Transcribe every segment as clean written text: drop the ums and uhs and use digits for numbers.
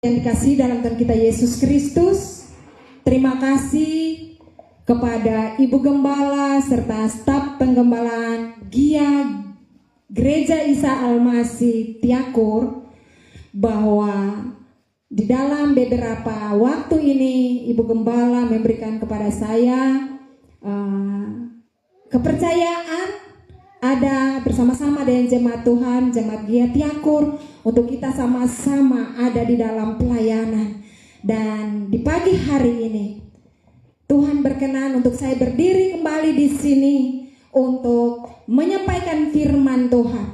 Yang dikasihi dalam Tuhan kita Yesus Kristus, terima kasih kepada Ibu Gembala serta staf penggembalaan GIA Gereja Isa Al-Masih Tiakur, bahwa di dalam beberapa waktu ini Ibu Gembala memberikan kepada saya kepercayaan ada bersama-sama dengan jemaat Tuhan, jemaat GIA Tiakur, untuk kita sama-sama ada di dalam pelayanan. Dan di pagi hari ini Tuhan berkenan untuk saya berdiri kembali di sini untuk menyampaikan firman Tuhan.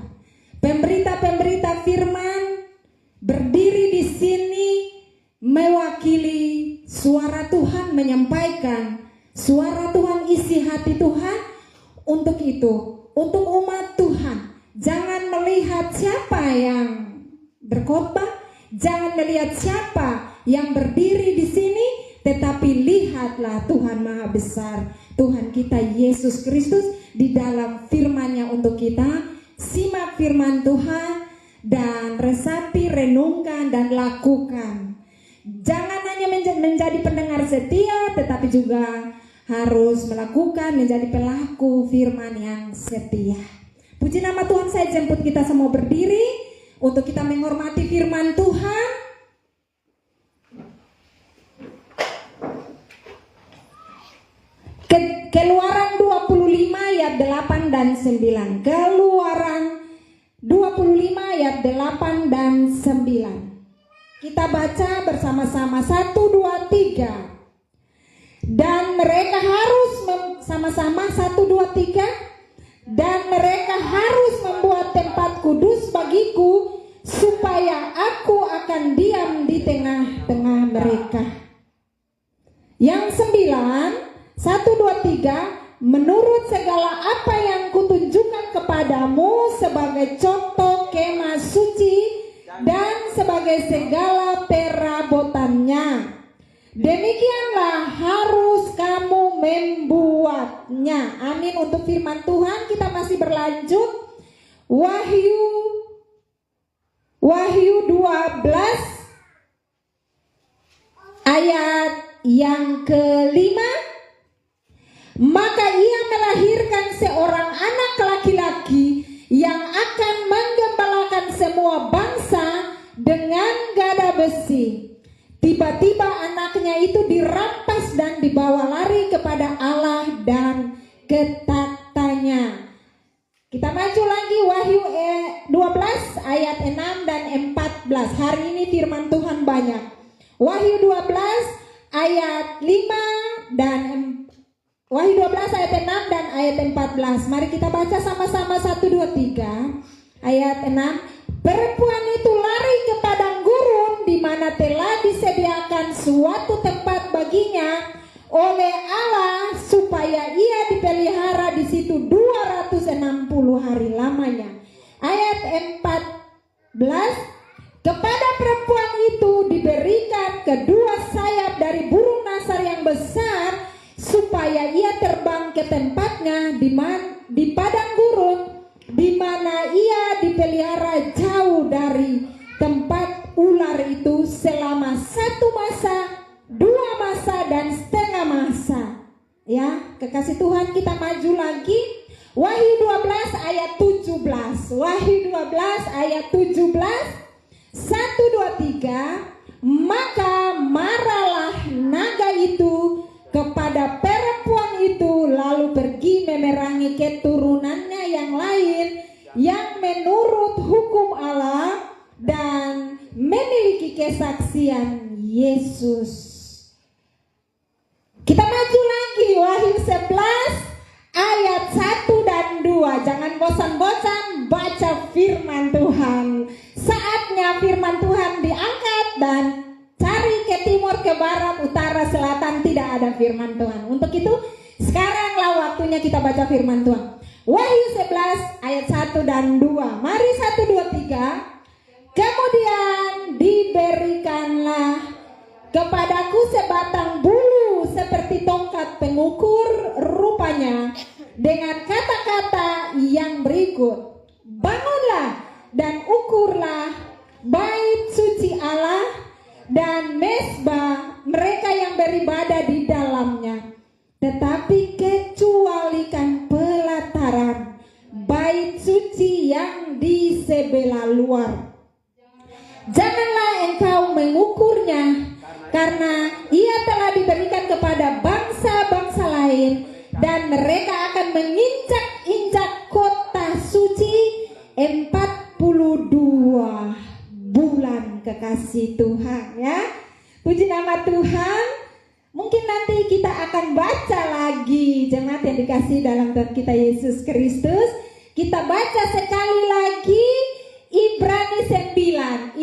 Pemberita-pemberita firman berdiri di sini mewakili suara Tuhan, menyampaikan suara Tuhan, isi hati Tuhan. Untuk itu, untuk umat Tuhan, jangan melihat siapa yang berkhotbah, jangan melihat siapa yang berdiri di sini, tetapi lihatlah Tuhan Maha Besar, Tuhan kita Yesus Kristus di dalam firman-Nya untuk kita. Simak firman Tuhan dan resapi, renungkan dan lakukan. Jangan hanya menjadi pendengar setia, tetapi juga harus melakukan, menjadi pelaku firman yang setia. Puji nama Tuhan, saya jemput kita semua berdiri untuk kita menghormati firman Tuhan. Keluaran 25 ayat 8 dan 9. Keluaran 25 ayat 8 dan 9. Kita baca bersama-sama, 1, 2, 3. Dan mereka harus sama-sama 1, 2, 3. Dan mereka harus membuat tempat kudus bagiku, supaya aku akan diam di tengah-tengah mereka. Yang 9, 1, 2, 3. Menurut segala apa yang kutunjukkan kepadamu sebagai contoh kemah suci dan sebagai segala perabotannya, demikianlah harus kamu membuatnya. Amin. Untuk firman Tuhan kita masih berlanjut. Wahyu 12 ayat yang kelima. Maka ia melahirkan seorang anak laki-laki yang akan menggembalakan semua bangsa dengan gada besi. Tiba-tiba anaknya itu dirampas dan dibawa lari kepada Allah dan ketaktanya. Kita maju lagi, Wahyu 12 ayat 6 dan 14. Hari ini firman Tuhan banyak. Wahyu 12 ayat 5 dan Wahyu 12 ayat 6 dan ayat 14. Mari kita baca sama-sama, 1, 2, 3. Ayat 6. Perempuan itu lari ke padang gurun di mana telah disediakan suatu tempat baginya oleh Allah, supaya ia dipelihara di situ 260 hari lamanya. Ayat 14. Kepada perempuan itu diberikan kedua sayap dari burung nasar yang besar, supaya ia terbang ke tempatnya di padang gurun, di mana ia dipelihara jauh dari tempat ular itu selama 1 masa, 2 masa dan setengah masa. Ya, kekasih Tuhan, kita maju lagi. Wahyu 12 ayat 17. Wahyu 12 ayat 17. 1, 2, 3. Maka marahlah naga itu kepada perempuan itu, lalu pergi memerangi keturunannya yang lain yang menurut hukum Allah dan memiliki kesaksian Yesus. Kita maju lagi, Wahyu 11 ayat 1 dan 2. Jangan bosan-bosan baca firman Tuhan. Saatnya firman Tuhan diangkat dan cari ke timur, ke barat, utara, selatan, tidak ada firman Tuhan. Untuk itu sekaranglah waktunya kita baca firman Tuhan. Wahyu 11 ayat 1 dan 2. Mari 1, 2, 3. Kemudian diberikanlah kepadaku sebatang bulu seperti tongkat pengukur rupanya, dengan kata-kata yang berikut. Bangunlah dan ukurlah bait suci Allah beribadah di dalamnya, tetapi kecualikan pelataran bait suci yang di sebelah luar. Janganlah engkau mengukurnya, karena ia telah diberikan kepada bangsa-bangsa lain, dan mereka akan menginjak-injak kota suci 42 bulan. Kekasih Tuhan, ya. Puji nama Tuhan. Mungkin nanti kita akan baca lagi, jemaat yang dikasih dalam Tuhan kita Yesus Kristus. Kita baca sekali lagi Ibrani 9.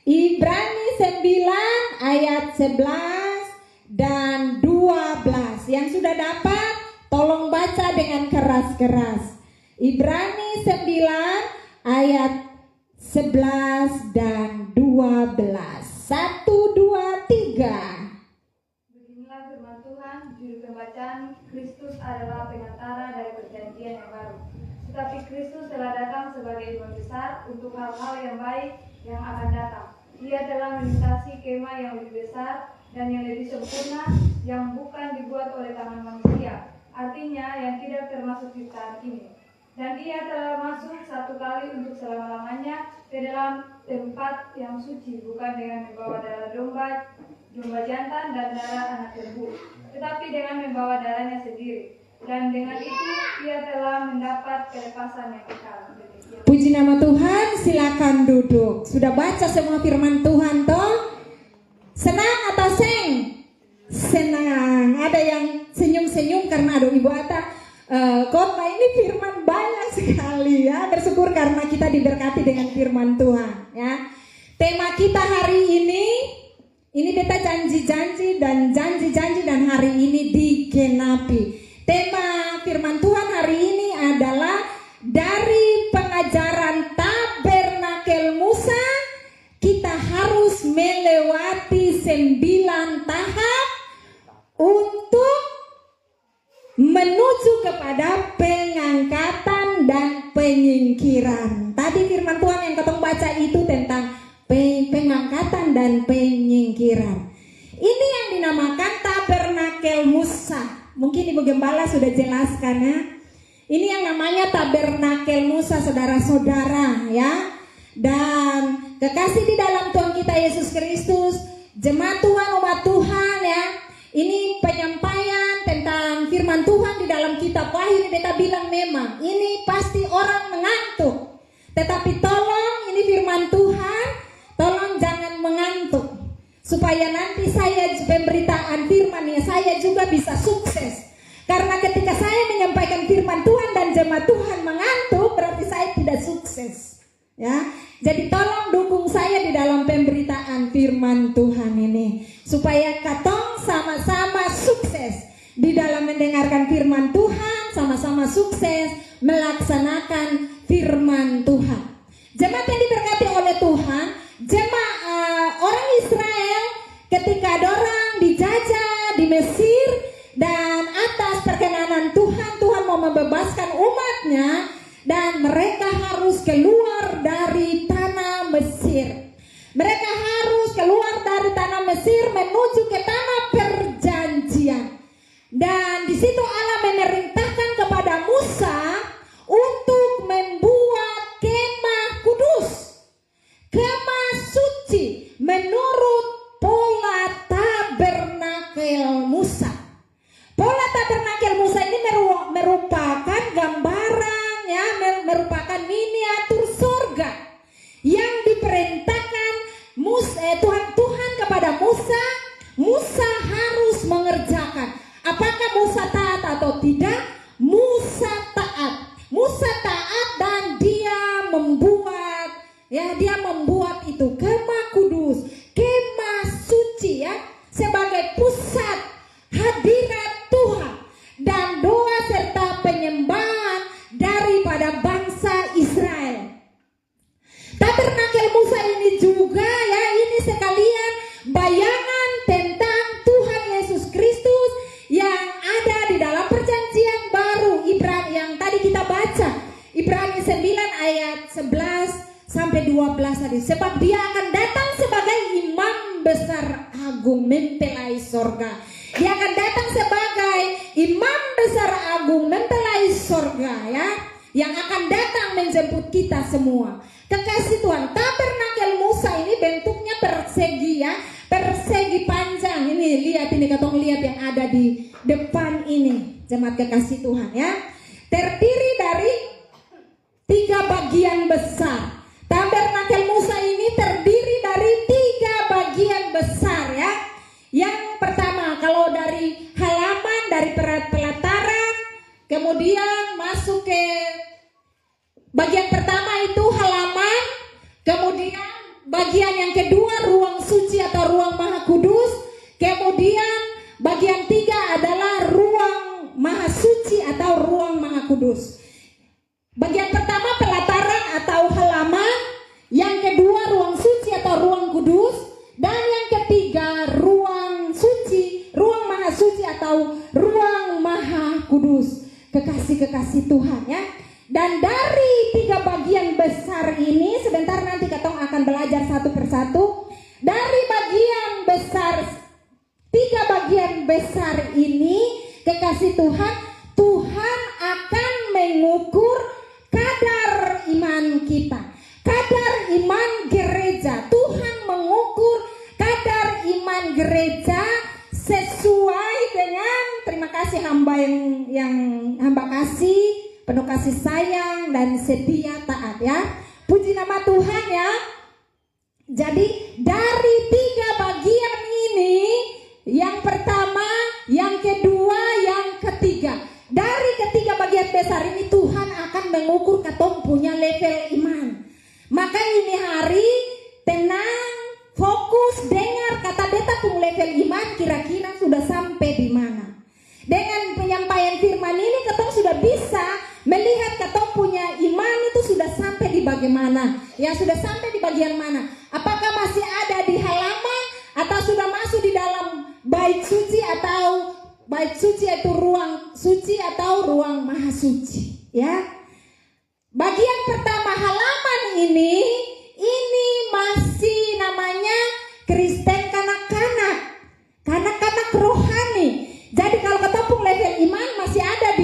Ibrani 9 ayat 11 dan 12. Yang sudah dapat, tolong baca dengan keras-keras. Ibrani 9 ayat 11 dan 12. 1, 2, 3. Beginilah firman Tuhan, judul pembacaan, Kristus adalah pengantara dari perjanjian yang baru. Tetapi Kristus telah datang sebagai imam besar untuk hal-hal yang baik yang akan datang. Ia telah melintasi kemah yang lebih besar dan yang lebih sempurna, yang bukan dibuat oleh tangan manusia, artinya yang tidak termasuk ciptaan ini. Dan ia telah masuk satu kali untuk selama-lamanya ke dalam tempat yang suci, bukan dengan membawa darah domba jantan dan darah anak lembu, tetapi dengan membawa darahnya sendiri. Dan dengan itu ia telah mendapat kelepasan yang kekal. Puji nama Tuhan, silakan duduk. Sudah baca semua firman Tuhan toh? Senang atau seng? Senang. Ada yang senyum-senyum karena aduh Ibu Ata, khotbah ini firman banyak sekali, ya. Bersyukur karena kita diberkati dengan firman Tuhan, ya. Tema kita hari ini beta janji-janji dan hari ini digenapi. Tema firman Tuhan hari ini adalah dari pengajaran Tabernakel Musa, kita harus melewati 9 tahap untuk menuju kepada pengangkatan dan penyingkiran. Tadi firman Tuhan yang ketong baca itu tentang pengangkatan dan penyingkiran. Ini yang dinamakan Tabernakel Musa. Mungkin Ibu Gembala sudah jelaskan, ya. Ini yang namanya Tabernakel Musa, saudara-saudara, ya. Dan kekasih di dalam Tuhan kita Yesus Kristus, jemaat Tuhan, umat Tuhan, ya. Ini penyampaian tentang firman Tuhan di dalam kitab Wahyu. Beta bilang memang ini pasti orang mengantuk. Tetapi tolong, ini firman Tuhan, tolong jangan mengantuk. Supaya nanti saya pemberitaan firman-Nya saya juga bisa sukses. Karena ketika saya menyampaikan firman Tuhan dan jemaat Tuhan mengantuk, berarti saya tidak sukses, ya. Jadi tolong dukung saya di dalam pemberitaan firman Tuhan ini, supaya katong sama-sama sukses di dalam mendengarkan firman Tuhan, sama-sama sukses melaksanakan firman Tuhan. Jemaat yang diberkati oleh Tuhan, orang Israel ketika dorang dijajah di Mesir, dan atas perkenanan Tuhan, Tuhan mau membebaskan umatnya, dan mereka harus keluar dari tanah Mesir. Mereka harus keluar dari tanah Mesir menuju ke tanah perjanjian. Dan di situ Allah memerintahkan kepada Musa untuk membuat kemah kudus, kemah suci menurut pola Tabernakel Musa. Pola Tabernakel Musa ini merupakan gambaran, ya, merupakan miniatur surga yang diperintahkan Tuhan kepada Musa. Musa harus mengerjakan. Apakah Musa taat atau tidak? Musa taat. Musa taat dan dia membuat itu kemah kudus, kemah suci, ya, sebagai pusat hadirat Tuhan dan doa serta penyembahan daripada bangsa Israel. Tabernakel Musa ini juga, ya, ini sekali mempelai sorga. Dia akan datang sebagai imam besar agung mempelai sorga ya, yang akan datang menjemput kita semua. Kekasih Tuhan, tabernakel Musa ini bentuknya persegi ya, persegi panjang. Ini lihat, ini katong lihat yang ada di depan ini, jemaat kekasih Tuhan ya. Terdiri dari 3 bagian besar. Tabernakel Musa ini terdiri dari 3 bagian besar ya. Yang pertama, kalau dari halaman, dari pelataran, kemudian masuk ke bagian pertama itu halaman, kemudian bagian yang kedua ruang suci atau ruang maha kudus, kemudian bagian 3 adalah ruang maha suci atau ruang maha kudus. Bagian pertama pelataran atau halaman, yang kedua ruang suci atau ruang kudus, dan yang ketiga ruang suci, ruang maha suci atau ruang maha kudus. Kekasih-kekasih Tuhan ya. Dan dari 3 bagian besar ini, sebentar nanti katong akan belajar satu persatu. Dari bagian besar, 3 bagian besar ini, kekasih Tuhan, Tuhan akan mengukur kadar iman kita, kadar iman gereja. Tuhan mengukur kadar iman gereja sesuai dengan, terima kasih hamba yang hamba kasih, penuh kasih sayang dan setia taat ya. Puji nama Tuhan ya. Jadi dari 3 bagian ini, yang pertama, yang kedua, yang ketiga, dari ketiga bagian besar ini Tuhan akan mengukur katong punya level iman. Maka ini hari tenang, fokus, dengar kata beta pun level iman kira-kira sudah sampai di mana. Dengan penyampaian firman ini katong sudah bisa melihat katong punya iman itu sudah sampai di bagaimana. Ya sudah sampai di bagian mana. Apakah masih ada di halaman atau sudah masuk di dalam bait suci, atau bait suci itu ruang suci atau ruang maha suci ya. Bagian pertama halaman ini masih namanya Kristen kanak-kanak rohani. Jadi kalau ketepung level iman masih ada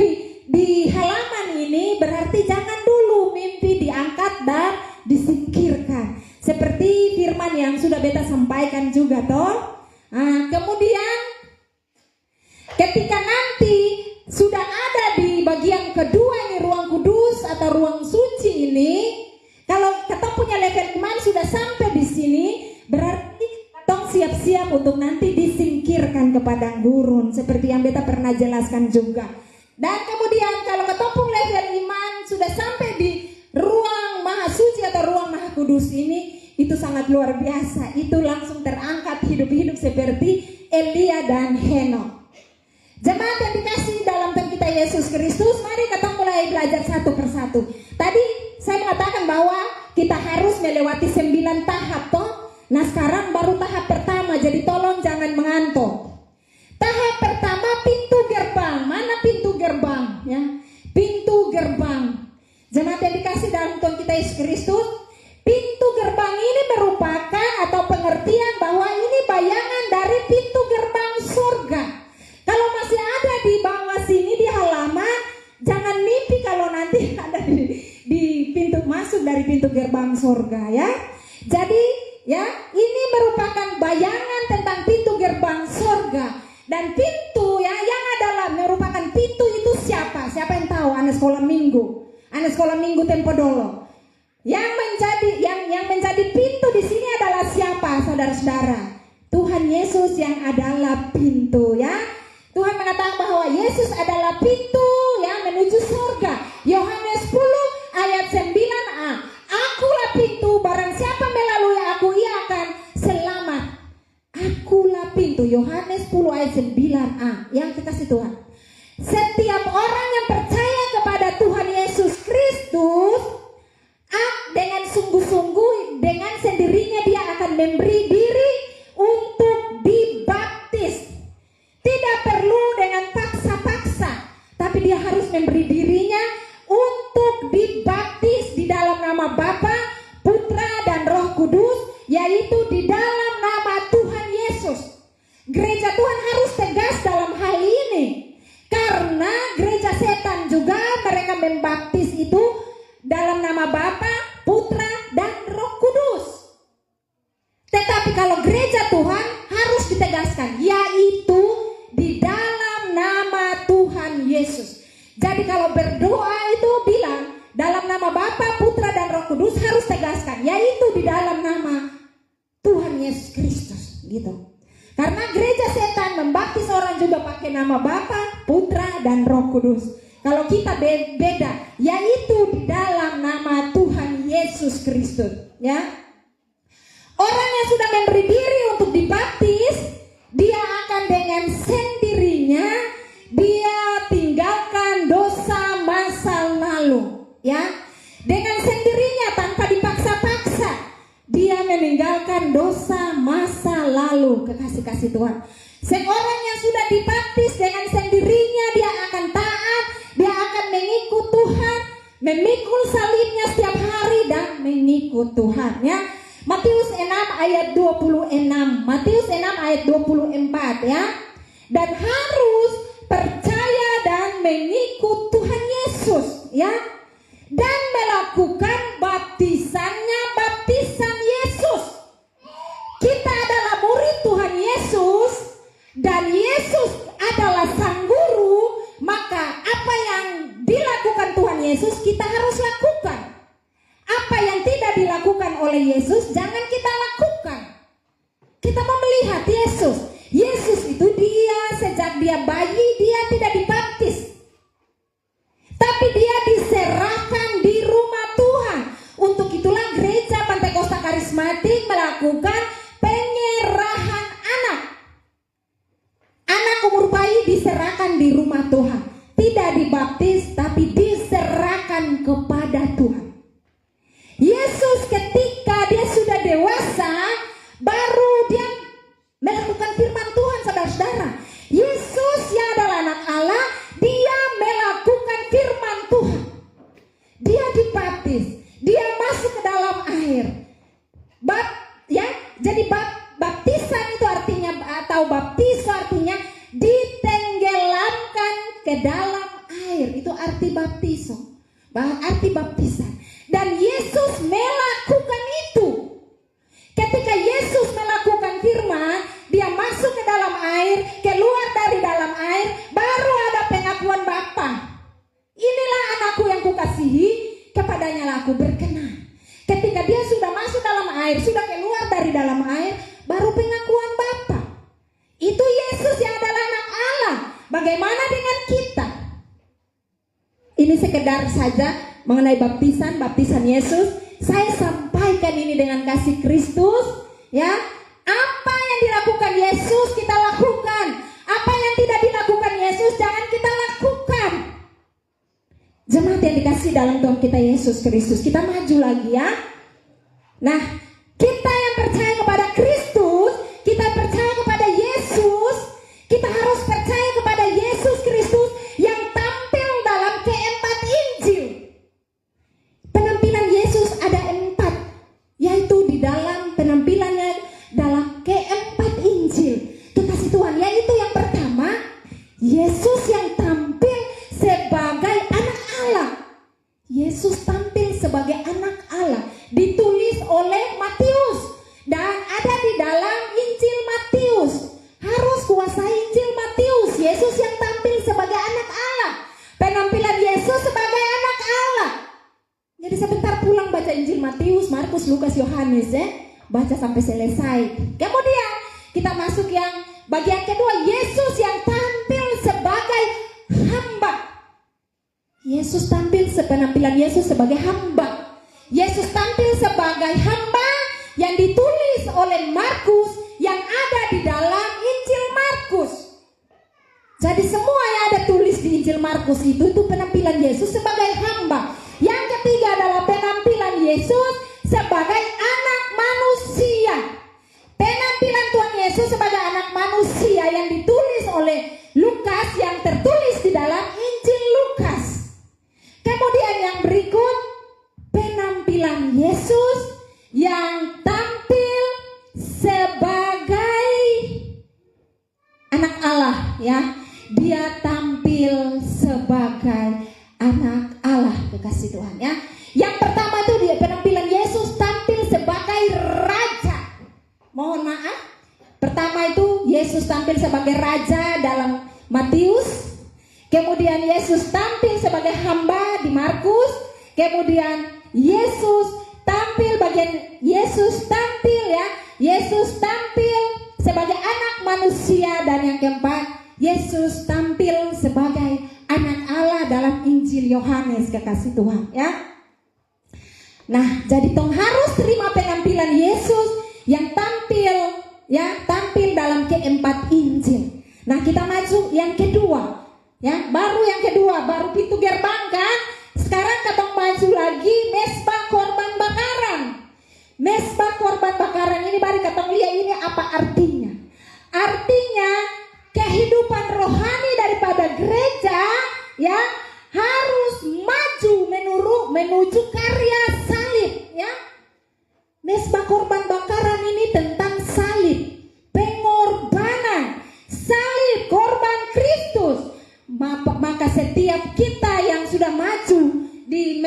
di halaman ini, berarti jangan dulu mimpi diangkat dan disingkirkan. Seperti firman yang sudah beta sampaikan juga toh. Nah, kemudian ketika nanti sudah ada di bagian kedua ini ruang kudus atau ruang suci ini, kalau kita punya level iman sudah sampai di sini, berarti kita siap-siap untuk nanti disingkirkan ke padang gurun seperti yang beta pernah jelaskan juga. Dan kemudian kalau ketopung level iman sudah sampai di ruang maha suci atau ruang maha kudus ini, itu sangat luar biasa. Itu langsung terangkat hidup-hidup seperti Elia dan Henokh. Jemaat yang dikasih dalam Tuhan kita Yesus Kristus, mari kita mulai belajar satu persatu. Tadi saya mengatakan bahwa kita harus melewati 9 tahap toh. Nah sekarang baru tahap pertama, jadi tolong jangan mengantuk. Tahap pertama pintu gerbang. Mana pintu gerbang ya? Pintu gerbang. Jemaat yang dikasih dalam Tuhan kita Yesus Kristus, pintu gerbang ini merupakan atau pengertian bahwa ini bayangan dari pintu gerbang surga. Kalau masih ada di bawah sini di halaman, jangan mimpi kalau nanti ada di pintu masuk dari pintu gerbang surga ya. Jadi ya, ini merupakan bayangan tentang pintu gerbang surga. Dan pintu ya yang adalah merupakan pintu itu siapa? Siapa yang tahu? Anak sekolah minggu tempo dolo. Yang menjadi pintu di sini adalah siapa, saudara-saudara? Tuhan Yesus yang adalah pintu ya. Tuhan mengatakan bahwa Yesus adalah pintu yang menuju surga. Yohanes 10 ayat 9a. Akulah pintu, barang siapa melalui aku ia akan selamat. Akulah pintu. Yohanes 10 ayat 9a. Yang dikasih Tuhan. Setiap orang yang percaya kepada Tuhan Yesus Kristus, dengan sungguh-sungguh, dengan sendirinya dia akan memberi diri untuk dibaptis. Tidak perlu dengan paksa-paksa, tapi dia harus memberi dirinya untuk dibaptis di dalam nama Bapa, Putra dan Roh Kudus, yaitu di dalam nama Tuhan Yesus. gereja Tuhan harus tegas dalam hal ini. Karena gereja setan juga mereka membaptis itu dalam nama Bapa, Putra, dan Roh Kudus. Tetapi kalau gereja Tuhan harus ditegaskan, yaitu di dalam nama Tuhan Yesus. Jadi kalau berdoa itu bilang dalam nama Bapa, Putra, dan Roh Kudus harus tegaskan, yaitu di dalam nama Tuhan Yesus Kristus, gitu. Karena gereja setan membaptis orang juga pakai nama Bapa, Putra, dan Roh Kudus. Kalau kita beda, yaitu di dalam nama Tuhan Yesus Kristus, ya. Orang yang sudah memberi diri untuk dibaptis, dia akan dengan sendirinya dia tinggalkan dosa masa lalu, ya. Dengan sendirinya tanpa dipaksa-paksa, dia meninggalkan dosa masa lalu. Kekasih-kasih Tuhan, seorang yang sudah dibaptis dengan sendirinya dia akan taat, dia akan mengikut Tuhan, memikul salibnya setiap hari dan mengikut Tuhan, ya. Matius 6 ayat 26, Matius 6 ayat 24, ya. Dan harus percaya dan mengikut Tuhan Yesus, ya. Dan melakukan baptisannya, baptisan Yesus. Kita adalah murid Tuhan Yesus dan Yesus adalah sang guru, maka apa yang dilakukan Tuhan Yesus kita harus lakukan. Apa yang tidak dilakukan oleh Yesus jangan kita lakukan. Kita mau melihat Yesus. Yesus itu dia sejak dia bayi dia tidak dibaptis, tapi dia diserahkan di rumah Tuhan. Untuk itulah gereja Pentakosta Karismatik melakukan penyerahan anak. Anak umur bayi diserahkan di rumah Tuhan, tidak dibaptis tapi diserahkan kepada Tuhan. Yesus ketika dia sudah dewasa baru dia melakukan firman Tuhan, saudara-saudara. Yesus yang adalah anak Allah, dia melakukan firman Tuhan. Dia dibaptis, dia masuk ke dalam air. Jadi baptisan itu artinya, atau baptis artinya ditenggelamkan ke dalam air. Itu arti baptiso, arti baptisan. Dan Yesus melakukan itu. Ketika Yesus melakukan firman, dia masuk ke dalam air, keluar dari dalam air, baru ada pengakuan Bapa. Inilah anakku yang kukasihi, kepadanya lah aku berkenan. Ketika dia sudah masuk dalam air, sudah keluar dari dalam air, baru pengakuan Bapa. Itu Yesus yang adalah anak Allah. Bagaimana dengan kita? Ini sekedar saja mengenai baptisan Yesus. Saya sampaikan ini dengan kasih Kristus, ya. Apa yang dilakukan Yesus kita lakukan. Apa yang tidak dilakukan Yesus jangan kita lakukan. Jemaat yang dikasih dalam Tuhan kita Yesus Kristus, kita maju lagi, ya. Nah, kita yang percaya kepada Kristus, kita percaya kepada Yesus, kita harus percaya kepada Yesus Kristus yang tampil dalam keempat Injil. Penampilan Yesus ada 4, yaitu di dalam penampilannya dalam keempat Injil. Kekasih Tuhan, yaitu yang pertama, Yesus yang tampil sebagai anak Allah. Yesus tampil sebagai anak Allah, ditulis oleh Matius dan ada di dalam Injil Matius. Harus kuasai Injil Matius. Yesus yang tampil sebagai anak Allah, penampilan Yesus sebagai anak Allah. Jadi sebentar pulang baca Injil Matius, Markus, Lukas, Yohanes, ya. Baca sampai selesai. Kemudian kita masuk yang bagian kedua, Yesus yang tampil sebagai hamba. Yesus tampil penampilan Yesus sebagai hamba. Yesus tampil sebagai hamba yang ditulis oleh Markus yang ada di dalam Injil Markus. Jadi semua yang ada tulis di Injil Markus itu penampilan Yesus sebagai hamba. Yang ketiga adalah penampilan Yesus sebagai anak manusia. Penampilan Tuhan Yesus sebagai anak manusia yang ditulis oleh Lukas, yang tertulis di dalam Injil Lukas. Kemudian yang berikut, penampilan Yesus yang tampil sebagai ya. Dia tampil sebagai anak Allah, kekasih Tuhan ya. Yang pertama itu dia penampilan Yesus tampil sebagai raja. Mohon maaf. Pertama itu Yesus tampil sebagai raja dalam Matius. Kemudian Yesus tampil sebagai hamba di Markus. Kemudian Yesus tampil sebagai anak manusia, dan yang keempat Yesus tampil sebagai anak Allah dalam Injil Yohanes, kekasih Tuhan ya. Nah, jadi tong harus terima penampilan Yesus yang tampil dalam keempat Injil. Nah, kita maju yang kedua ya, baru pintu gerbang kan. Sekarang kita maju lagi mesbah korban bakaran. Mesbah korban bakaran ini baru kita lihat ini apa artinya. Artinya kehidupan rohani daripada gereja ya harus maju menuju karya salib ya. Mesbah korban bakaran ini tentang salib, pengorbanan, salib korban Kristus. Maka setiap kita yang sudah maju di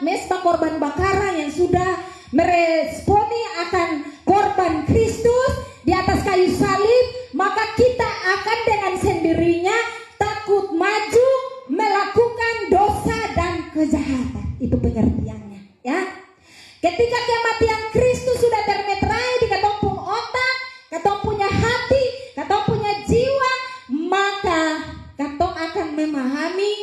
mesbah korban bakaran, yang sudah meresponi akan korban Kristus di atas kayu salib, maka kita akan dengan sendirinya takut maju melakukan dosa dan kejahatan. Itu pengertiannya ya. Ketika kematian Kristus sudah termeterai di katong punya otak, katong punya hati, katong punya jiwa, maka katong akan memahami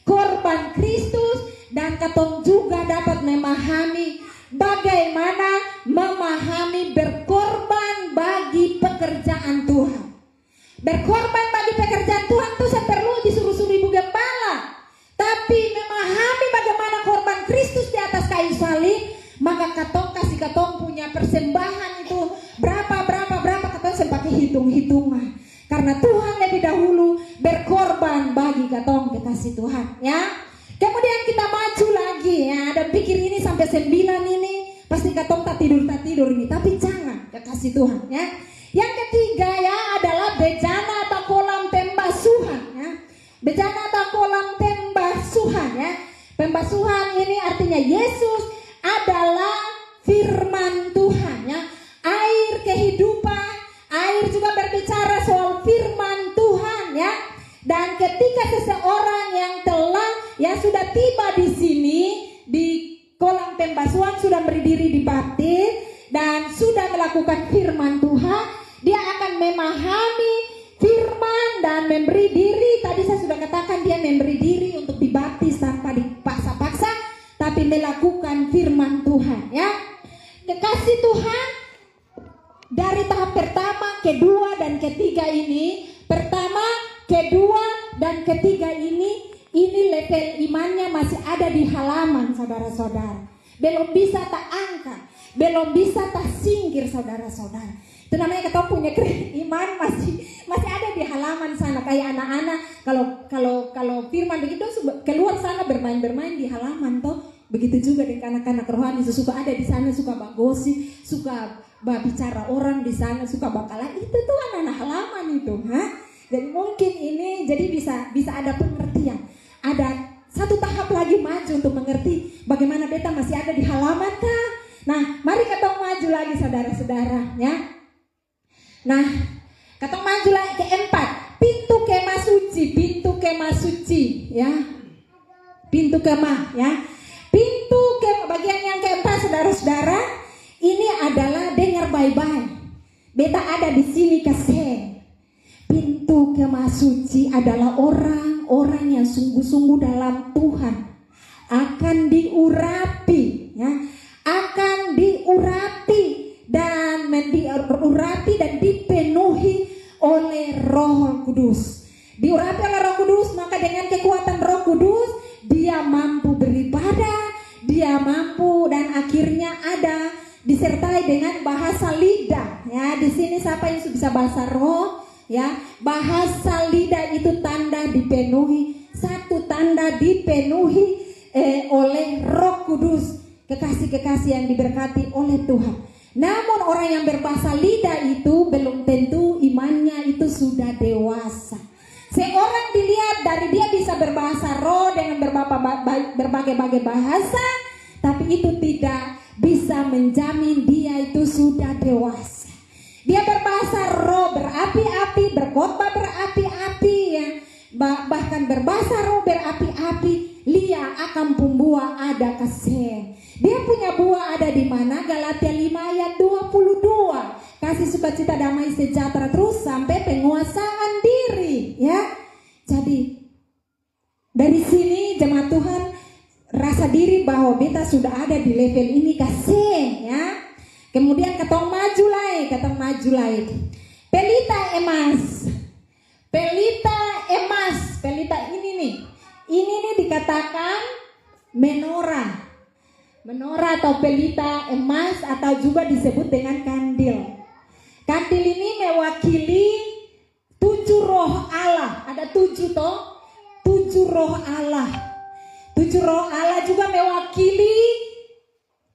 korban Kristus, dan katong juga dapat memahami bagaimana memahami berkorban bagi pekerjaan Tuhan. Berkorban bagi pekerjaan Tuhan itu perlu disuruh-suruh ibu gembala, tapi memahami bagaimana korban Kristus di atas kayu salib, maka katong punya persembahan itu berapa katong sempat hitung-hitungan, karena Tuhan lebih dahulu berkorban bagi katong, kekasih Tuhan ya. Kemudian kita maju lagi ya, dan pikir ini sampai 9 ini pasti katong tak tidur ini, tapi jangan, kekasih Tuhan ya. Yang ketiga ya adalah bejana atau kolam pembasuhan ya. Bejana atau kolam pembasuhan ya. Pembasuhan ini artinya Yesus adalah firman Tuhan ya. Air kehidupan, air juga berbicara soal firman Tuhan ya. Dan ketika seseorang yang sudah tiba di sini di kolam pembasuhan, sudah berdiri di batin dan sudah melakukan firman Tuhan, dia akan memahami firman dan memberi diri. Tadi saya sudah katakan dia memberi diri untuk dibaptis tanpa dipaksa-paksa, tapi melakukan firman Tuhan ya. Kekasih Tuhan, dari tahap pertama, kedua, dan ketiga ini, pertama, kedua, dan ketiga ini level imannya masih ada di halaman, saudara-saudara. Belum bisa tak angkat, belum bisa tak singkir, saudara-saudara. Itu namanya kita punya iman masih ada di halaman sana. Kayak anak-anak kalau firman begitu keluar sana bermain di halaman toh. Begitu juga dengan anak-anak rohani, suka ada di sana, suka bagosi, suka bicara orang di sana, suka bakalan. Itu tuh anak-anak halaman itu, Jadi mungkin ini jadi bisa ada pengertian. Ada satu tahap lagi maju untuk mengerti bagaimana beta masih ada di halaman kah? Nah, mari kita maju lagi, saudara-saudara ya. Nah, kita maju lagi keempat, pintu kemah suci ya. Pintu kemah ya. Pintu kemah bagian yang keempat, saudara-saudara, ini adalah dengar baik-baik. Beta ada di sini kasih. Pintu kemah suci adalah orang-orang yang sungguh-sungguh dalam Tuhan akan diurapi ya, akan diurapi dan dipenuhi oleh Roh Kudus. Diurapi oleh Roh Kudus, maka dengan kekuatan Roh Kudus dia mampu beribadah, dia mampu, dan akhirnya ada disertai dengan bahasa lidah ya. Di sini siapa yang bisa bahasa roh? Ya, bahasa lidah itu tanda dipenuhi, satu tanda dipenuhi oleh Roh Kudus, kekasih-kekasih yang diberkati oleh Tuhan. Namun orang yang berbahasa lidah itu belum tentu imannya itu sudah dewasa. bisa berbahasa roh dengan berbagai bahasa, tapi itu tidak bisa menjamin dia itu sudah dewasa. Dia berbahasa roh berapi-api, berkhotbah berapi-api ya. Bahkan berbahasa roh berapi-api, Lia akan pembuah ada kasih. Dia punya buah ada di mana? Galatia 5 ayat 22. Kasih sukacita damai sejahtera terus sampai penguasaan diri ya. Jadi dari sini jemaat Tuhan rasa diri bahwa beta sudah ada di level ini kasih ya. Kemudian ketong maju lagi. Pelita emas. Pelita ini nih. Ini nih dikatakan menorah. Menorah atau pelita emas atau juga disebut dengan kandil. Kandil ini mewakili 7 roh Allah. Ada 7 toh? 7 roh Allah. 7 roh Allah juga mewakili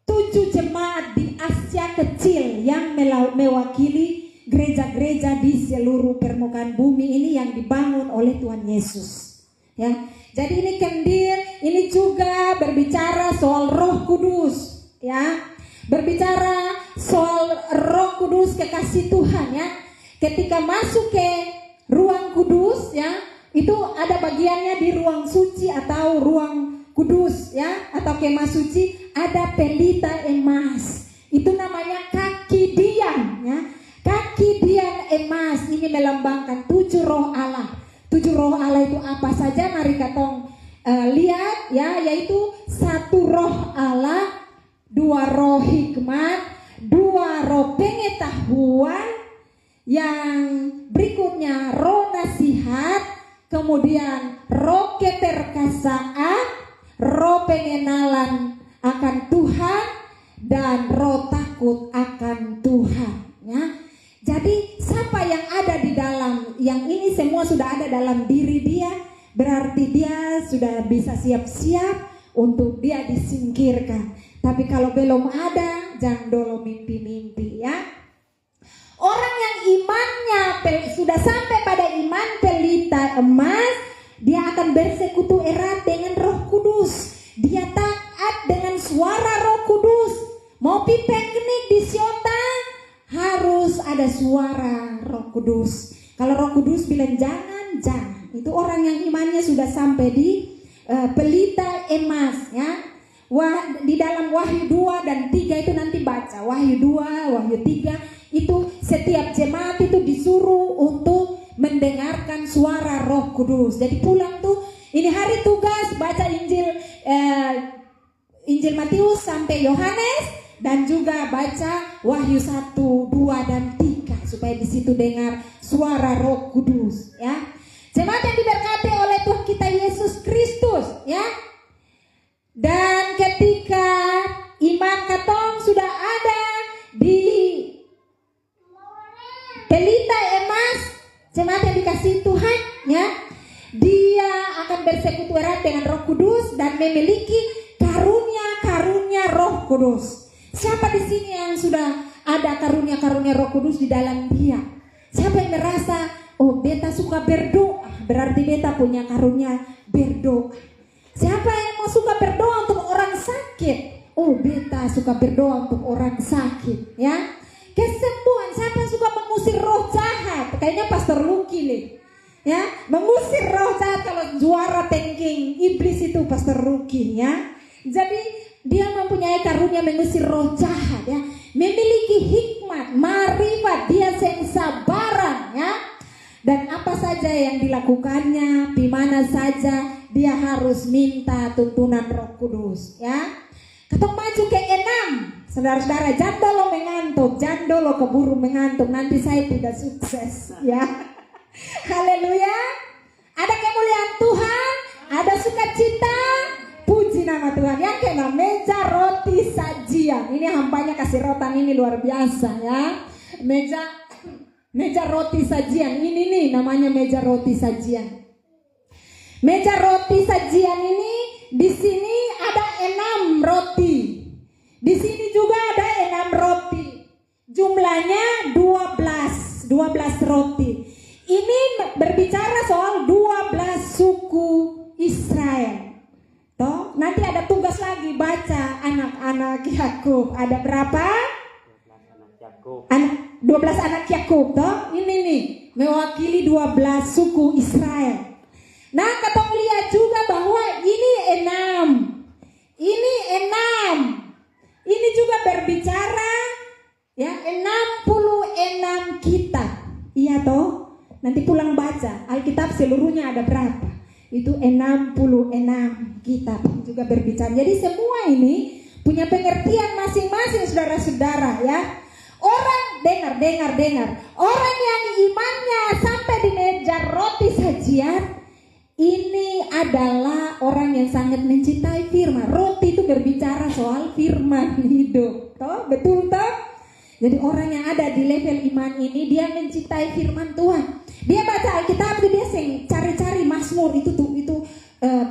7 jemaat di Asia Kecil yang mewakili gereja-gereja di seluruh permukaan bumi ini yang dibangun oleh Tuhan Yesus. Ya. Jadi ini kandil, ini juga berbicara soal Roh Kudus, ya. Berbicara soal Roh Kudus, kekasih Tuhan ya. Ketika masuk ke ruang kudus ya, itu ada bagiannya di ruang suci atau ruang kudus ya, atau kemah suci, ada pelita emas. Itu namanya kaki dian ya. Kaki dian emas ini melambangkan 7 roh Allah. 7 roh Allah itu apa saja? Mari katong lihat ya, yaitu 1 roh Allah, 2 roh hikmat, 2 roh pengetahuan, yang berikutnya roh nasihat, kemudian roh keperkasaan, roh pengenalan akan Tuhan, dan roh takut akan Tuhan ya. Jadi siapa yang ada di dalam yang ini semua sudah ada dalam diri dia, berarti dia sudah bisa siap-siap untuk dia disingkirkan. Tapi kalau belum ada, jangan dulu mimpi-mimpi ya. Orang yang imannya sudah sampai pada iman pelita emas, dia akan bersekutu erat dengan Roh Kudus. Dia taat dengan suara Roh Kudus. Mau pi piknik di Siota, harus ada suara Roh Kudus. Kalau Roh Kudus bilang jangan. Itu orang yang imannya sudah sampai di pelita emas ya. Di dalam Wahyu 2 dan 3 itu nanti baca. Wahyu 2, Wahyu 3 itu setiap jemaat itu disuruh untuk mendengarkan suara Roh Kudus. Jadi pulang tuh, ini hari tugas baca Injil Matius sampai Yohanes, dan juga baca Wahyu 1, 2 dan 3 supaya di situ dengar suara Roh Kudus ya. Jemaat yang diberkati oleh Tuhan kita Yesus Kristus ya. Dan ketika iman katong sudah ada di pelita emas, jemaat yang dikasihi Tuhan ya, dia akan bersekutu erat dengan Roh Kudus dan memiliki karunia-karunia Roh Kudus. Siapa di sini yang sudah ada karunia-karunia Roh Kudus di dalam dia? Siapa yang merasa, oh beta suka berdoa, berarti beta punya karunia berdoa. Siapa yang mau suka berdoa untuk orang sakit? Oh beta suka berdoa untuk orang sakit ya. Kesembuhan, siapa yang suka mengusir roh jahat? Kayaknya Pastor Lucky nih ya, mengusir roh jahat. Kalau juara thinking iblis itu Pastor Lucky ya. Jadi dia mempunyai karunia mengusir roh jahat ya, memiliki hikmat, marifat, dia sabaran ya. Dan apa saja yang dilakukannya, di mana saja dia harus minta tuntunan Roh Kudus ya. Ketong maju ke 6. Saudara-saudara, jangan dulu mengantuk, jangan dulu keburu mengantuk, nanti saya tidak sukses ya. Haleluya. Ada kemuliaan Tuhan, ada sukacita, puji nama Tuhan. Yang kena meja roti sajian. Ini hambanya kasih rotan ini luar biasa ya. Meja roti sajian ini nih namanya meja roti sajian. Meja roti sajian ini di sini ada 6 roti. Di sini juga ada 6 roti. Jumlahnya 12 roti. Ini berbicara soal 12 suku lagi baca anak-anak Yakub. Ada berapa? 12 anak Yakub toh. Ini nih mewakili 12 suku Israel. Nah, kita lihat juga bahwa ini 6. Ini 6. Ini juga berbicara ya 66 kitab. Iya toh? Nanti pulang baca Alkitab seluruhnya ada berapa? Itu 66 kitab juga berbicara. Jadi semua ini punya pengertian masing-masing saudara-saudara ya. Orang dengar. Orang yang imannya sampai di meja roti sajian ini adalah orang yang sangat mencintai firman. Roti itu berbicara soal firman hidup. Toh, betul toh? Jadi orang yang ada di level iman ini dia mencintai firman Tuhan. Dia baca Alkitab itu dia cari-cari Mazmur itu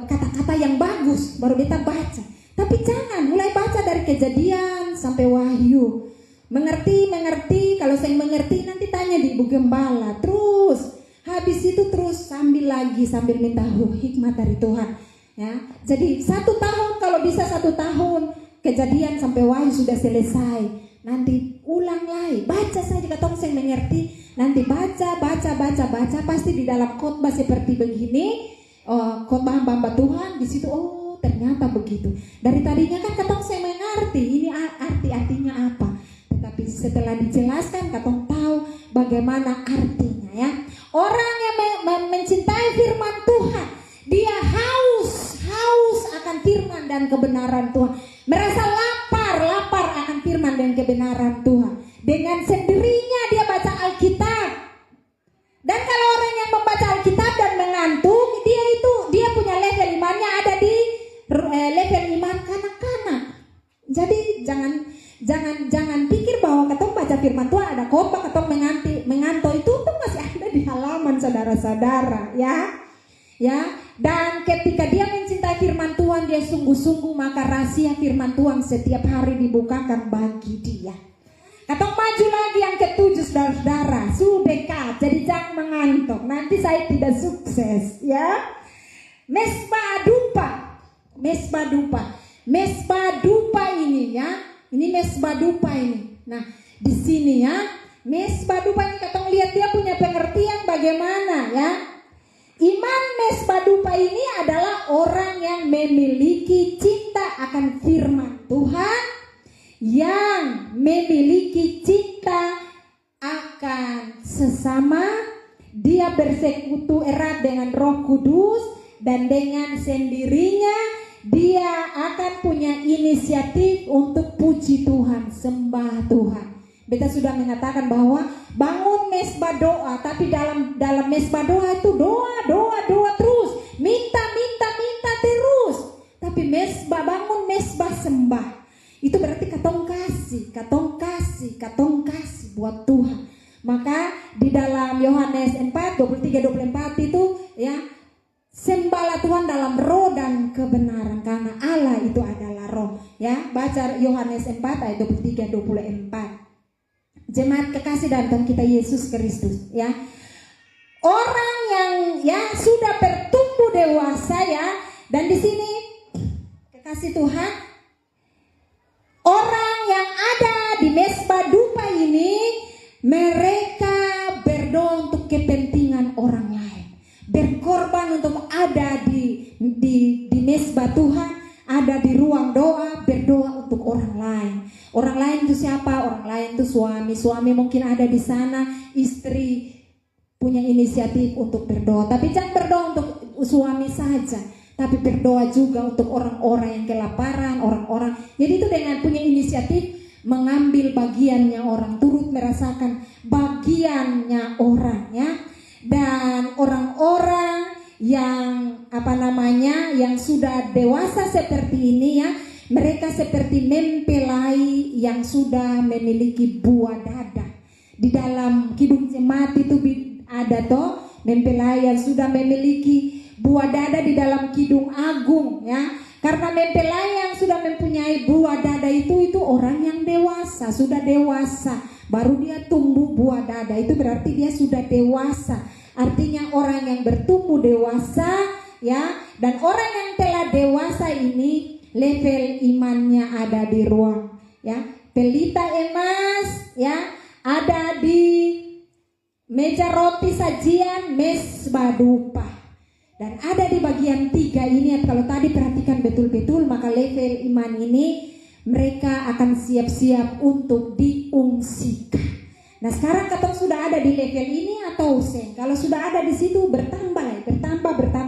kata-kata yang bagus baru kita baca. Tapi jangan mulai baca dari Kejadian sampai Wahyu. Mengerti, kalau saya mengerti nanti tanya di Ibu Gembala. Terus habis itu terus sambil minta hikmat dari Tuhan ya. Jadi 1 tahun kalau bisa 1 tahun Kejadian sampai Wahyu sudah selesai. Nanti ulang lagi, baca saja ketong saya mengerti. Nanti baca pasti di dalam khotbah seperti begini, khotbah hamba Tuhan di situ ternyata begitu. Dari tadinya kan ketong saya mengerti ini artinya apa. Tetapi setelah dijelaskan ketong tahu bagaimana artinya ya. Orang yang mencintai firman Tuhan, dia haus akan firman dan kebenaran Tuhan. Merasa lapar akan firman dan kebenaran Tuhan. Dengan sendirinya dia baca Alkitab. Dan kalau orang yang membaca Alkitab dan mengantuk, dia punya level imannya ada di level iman kanak-kanak. Jadi jangan pikir bahwa ketong baca firman Tuhan ada khotbah ketong mengantuk itu masih ada di halaman saudara-saudara ya. Dan ketika dia mencintai firman Tuhan, dia sungguh-sungguh, maka rahasia firman Tuhan setiap hari dibukakan bagi dia. Ketong maju lagi yang ke-7 saudara-saudara, sudekat, jadi jangan mengantuk. Nanti saya tidak sukses ya. Mesbah dupa ini ya. Ini mesbah dupa ini. Nah, di sini ya, mesbah dupa ini ketong lihat dia punya pengertian bagaimana ya. Iman mesbah dupa ini adalah orang yang memiliki cinta akan firman Tuhan, yang memiliki cinta akan sesama, dia bersekutu erat dengan Roh Kudus, dan dengan sendirinya dia akan punya inisiatif untuk puji Tuhan, sembah Tuhan. Beta sudah mengatakan bahwa bangun mesbah doa, tapi dalam mesbah doa itu doa terus, minta terus. Tapi bangun mesbah sembah. Itu berarti katong kasih buat Tuhan. Maka di dalam Yohanes 4:23-24 itu ya, sembahlah Tuhan dalam roh dan kebenaran karena Allah itu adalah roh. Ya, baca Yohanes 4 ayat 23-24. Jemaat kekasih dalam Tuhan kita Yesus Kristus ya. Orang yang ya sudah bertumbuh dewasa ya, dan di sini kekasih Tuhan, orang yang ada di mesbah dupa ini, mereka berdoa untuk kepentingan orang lain, berkorban untuk ada di mesbah Tuhan, ada di ruang doa, berdoa untuk orang lain. Orang lain itu siapa? Orang lain itu suami mungkin ada di sana, istri punya inisiatif untuk berdoa. Tapi jangan berdoa untuk suami saja, tapi berdoa juga untuk orang-orang yang kelaparan, orang-orang. Jadi itu dengan punya inisiatif mengambil bagiannya orang, turut merasakan bagiannya orang ya. Dan orang-orang yang yang sudah dewasa seperti ini ya, mereka seperti mempelai yang sudah memiliki buah dada. Di dalam Kidung Jemaat itu ada toh mempelai yang sudah memiliki buah dada di dalam Kidung Agung ya. Karena mempelai yang sudah mempunyai buah dada itu orang yang dewasa, sudah dewasa, baru dia tumbuh buah dada. Itu berarti dia sudah dewasa. Artinya orang yang bertumbuh dewasa ya, dan orang yang telah dewasa ini level imannya ada di ruang ya pelita emas ya, ada di meja roti sajian, mesbah dupa. Dan ada di bagian 3 ini, kalau tadi perhatikan betul-betul, maka level iman ini mereka akan siap-siap untuk diungsikan. Nah sekarang katong sudah ada di level ini atau useng? Kalau sudah ada di situ bertambah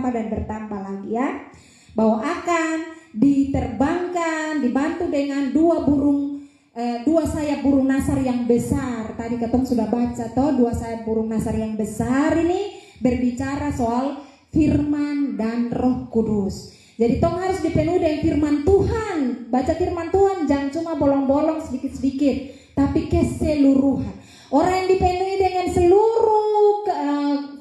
dan bertambah lagi ya. Bahwa akan diterbangkan, dibantu dengan 2 sayap burung nasar yang besar. Tadi katong sudah baca toh, 2 sayap burung nasar yang besar ini berbicara soal firman dan Roh Kudus. Jadi tong harus dipenuhi dengan firman Tuhan. Baca firman Tuhan jangan cuma bolong-bolong sedikit-sedikit, tapi keseluruhan. Orang yang dipenuhi dengan seluruh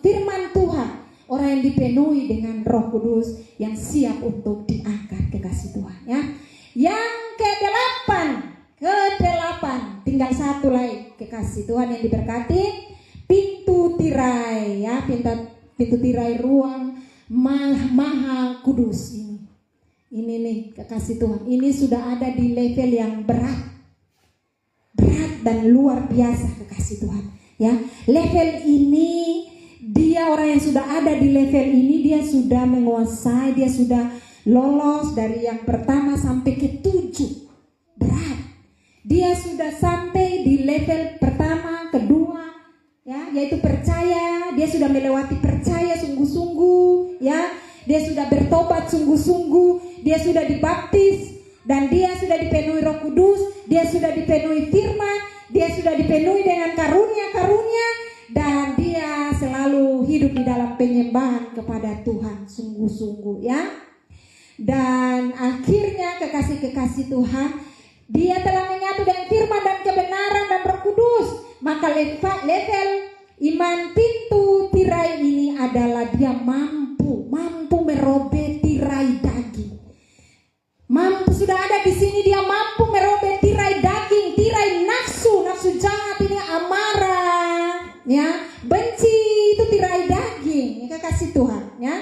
firman Tuhan, orang yang dipenuhi dengan Roh Kudus yang siap untuk diangkat kekasih Tuhan ya. Yang ke-8, tinggal 1 lagi kekasih Tuhan yang diberkati, pintu tirai ya, pintu tirai ruang maha kudus ini. Ini nih kekasih Tuhan, ini sudah ada di level yang berat dan luar biasa kekasih Tuhan ya. Level ini dia orang yang sudah ada di level ini, dia sudah menguasai, dia sudah lolos dari yang pertama sampai ke-7. Berat. Dia sudah sampai di level pertama, kedua ya, yaitu percaya. Dia sudah melewati percaya sungguh-sungguh ya. Dia sudah bertobat sungguh-sungguh, dia sudah dibaptis dan dia sudah dipenuhi Roh Kudus, dia sudah dipenuhi firman, dia sudah dipenuhi dengan karunia-karunia, dan dia selalu hidup di dalam penyembahan kepada Tuhan sungguh-sungguh ya. Dan akhirnya kekasih-kekasih Tuhan, dia telah menyatu dengan firman dan kebenaran dan Roh Kudus. Maka level iman pintu tirai ini adalah dia mampu merobek tirai daging. Mampu sudah ada di sini, dia mampu merobek tirai daging, tirai nafsu jahat ini, amarah, ya, benci, itu tirai daging, ya, kekasih Tuhan, ya.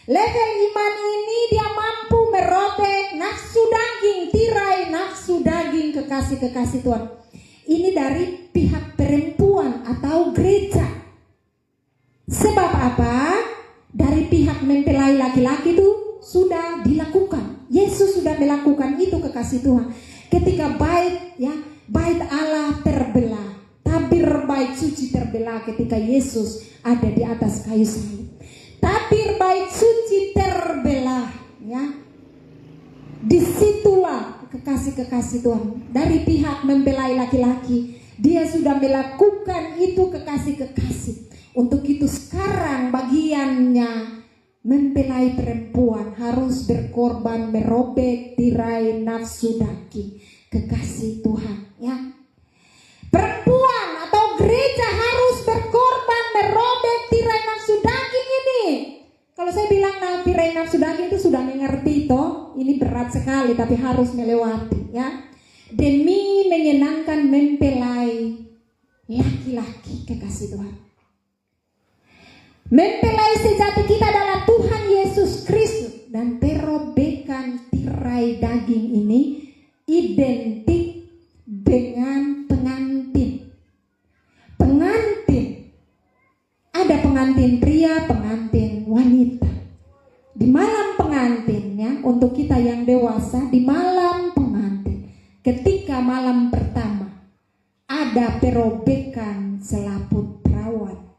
Level iman ini dia mampu merobek nafsu daging, tirai nafsu daging, kekasih Tuhan. Ini dari pihak perempuan atau gereja. Sebab apa? Dari pihak mempelai laki-laki itu sudah dilakukan. Yesus sudah melakukan itu kekasih Tuhan. Ketika bait Allah terbelah, tabir bait suci terbelah ketika Yesus ada di atas kayu salib. Tabir bait suci terbelah, ya. Disitulah kekasih Tuhan dari pihak mempelai laki-laki, dia sudah melakukan itu kekasih. Untuk itu sekarang bagiannya mempelai perempuan harus berkorban merobek tirai nafsu daging, kekasih Tuhan, ya. Perempuan atau gereja harus berkorban merobek tirai nafsu daging ini. Kalau saya bilang tirai nafsu daging itu sudah mengerti toh, ini berat sekali tapi harus melewati, ya. Demi menyenangkan mempelai laki-laki, kekasih Tuhan. Mempelai sejati kita adalah Tuhan Yesus Kristus, dan perobekan tirai daging ini identik dengan pengantin. Ada pengantin pria, pengantin wanita. Di malam pengantinnya, untuk kita yang dewasa, di malam pengantin, ketika malam pertama, ada perobekan selaput perawan.